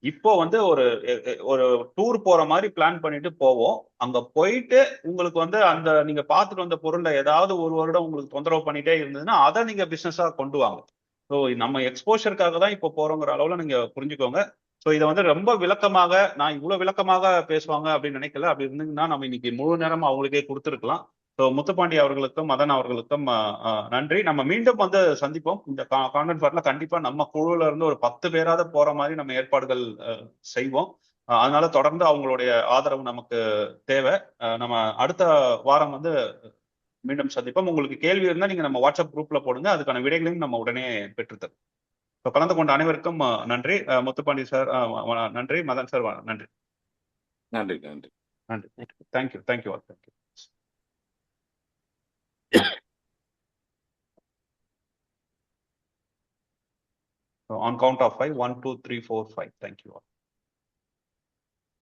இப்போ வந்து ஒரு டூர் போற மாதிரி பிளான் பண்ணிட்டு போவோம். அங்க போயிட்டு உங்களுக்கு வந்து அந்த நீங்க பார்த்துட்டு வந்த பொருள்ல ஏதாவது ஒரு வருடம் உங்களுக்கு தொந்தரவு பண்ணிட்டே இருந்ததுன்னா அதை நீங்க பிசினஸா கொண்டு வாங்க. ஸோ நம்ம எக்ஸ்போஷருக்காக தான் இப்போ போறோங்கிற அளவுல நீங்க புரிஞ்சுக்கோங்க. ஸோ இதை வந்து ரொம்ப விளக்கமாக நான் இவ்வளவு விளக்கமாக பேசுவாங்க அப்படின்னு நினைக்கல. அப்படி இருந்தீங்கன்னா நம்ம இன்னைக்கு முழு நேரம் அவங்களுக்கே கொடுத்துருக்கலாம். ஸோ முத்துப்பாண்டி அவர்களுக்கும் மதன் அவர்களுக்கும் நன்றி. நம்ம மீண்டும் வந்து சந்திப்போம். இந்த கான்வென்ட் ஃபேர்ல கண்டிப்பா நம்ம குழுல இருந்து ஒரு 10 பேராவது போற மாதிரி நம்ம ஏற்பாடுகள் செய்வோம். அதனால தொடர்ந்து அவங்களுடைய ஆதரவு நமக்கு தேவை. நம்ம அடுத்த வாரம் வந்து மீண்டும் சந்திப்போம். உங்களுக்கு கேள்வி இருந்தா நீங்க நம்ம வாட்ஸ்அப் குரூப்ல போடுங்க. அதுக்கான விடைகளையும் நம்ம உடனே பெற்றுத்தரும். கலந்து கொண்ட அனைவருக்கும் நன்றி. முத்துப்பாண்டி சார் நன்றி. மதன் சார் நன்றி. நன்றி நன்றி நன்றி. Thank you thank you all. Thank you. On count of 5, 1, 2, 3, 4, 5. Thank you all.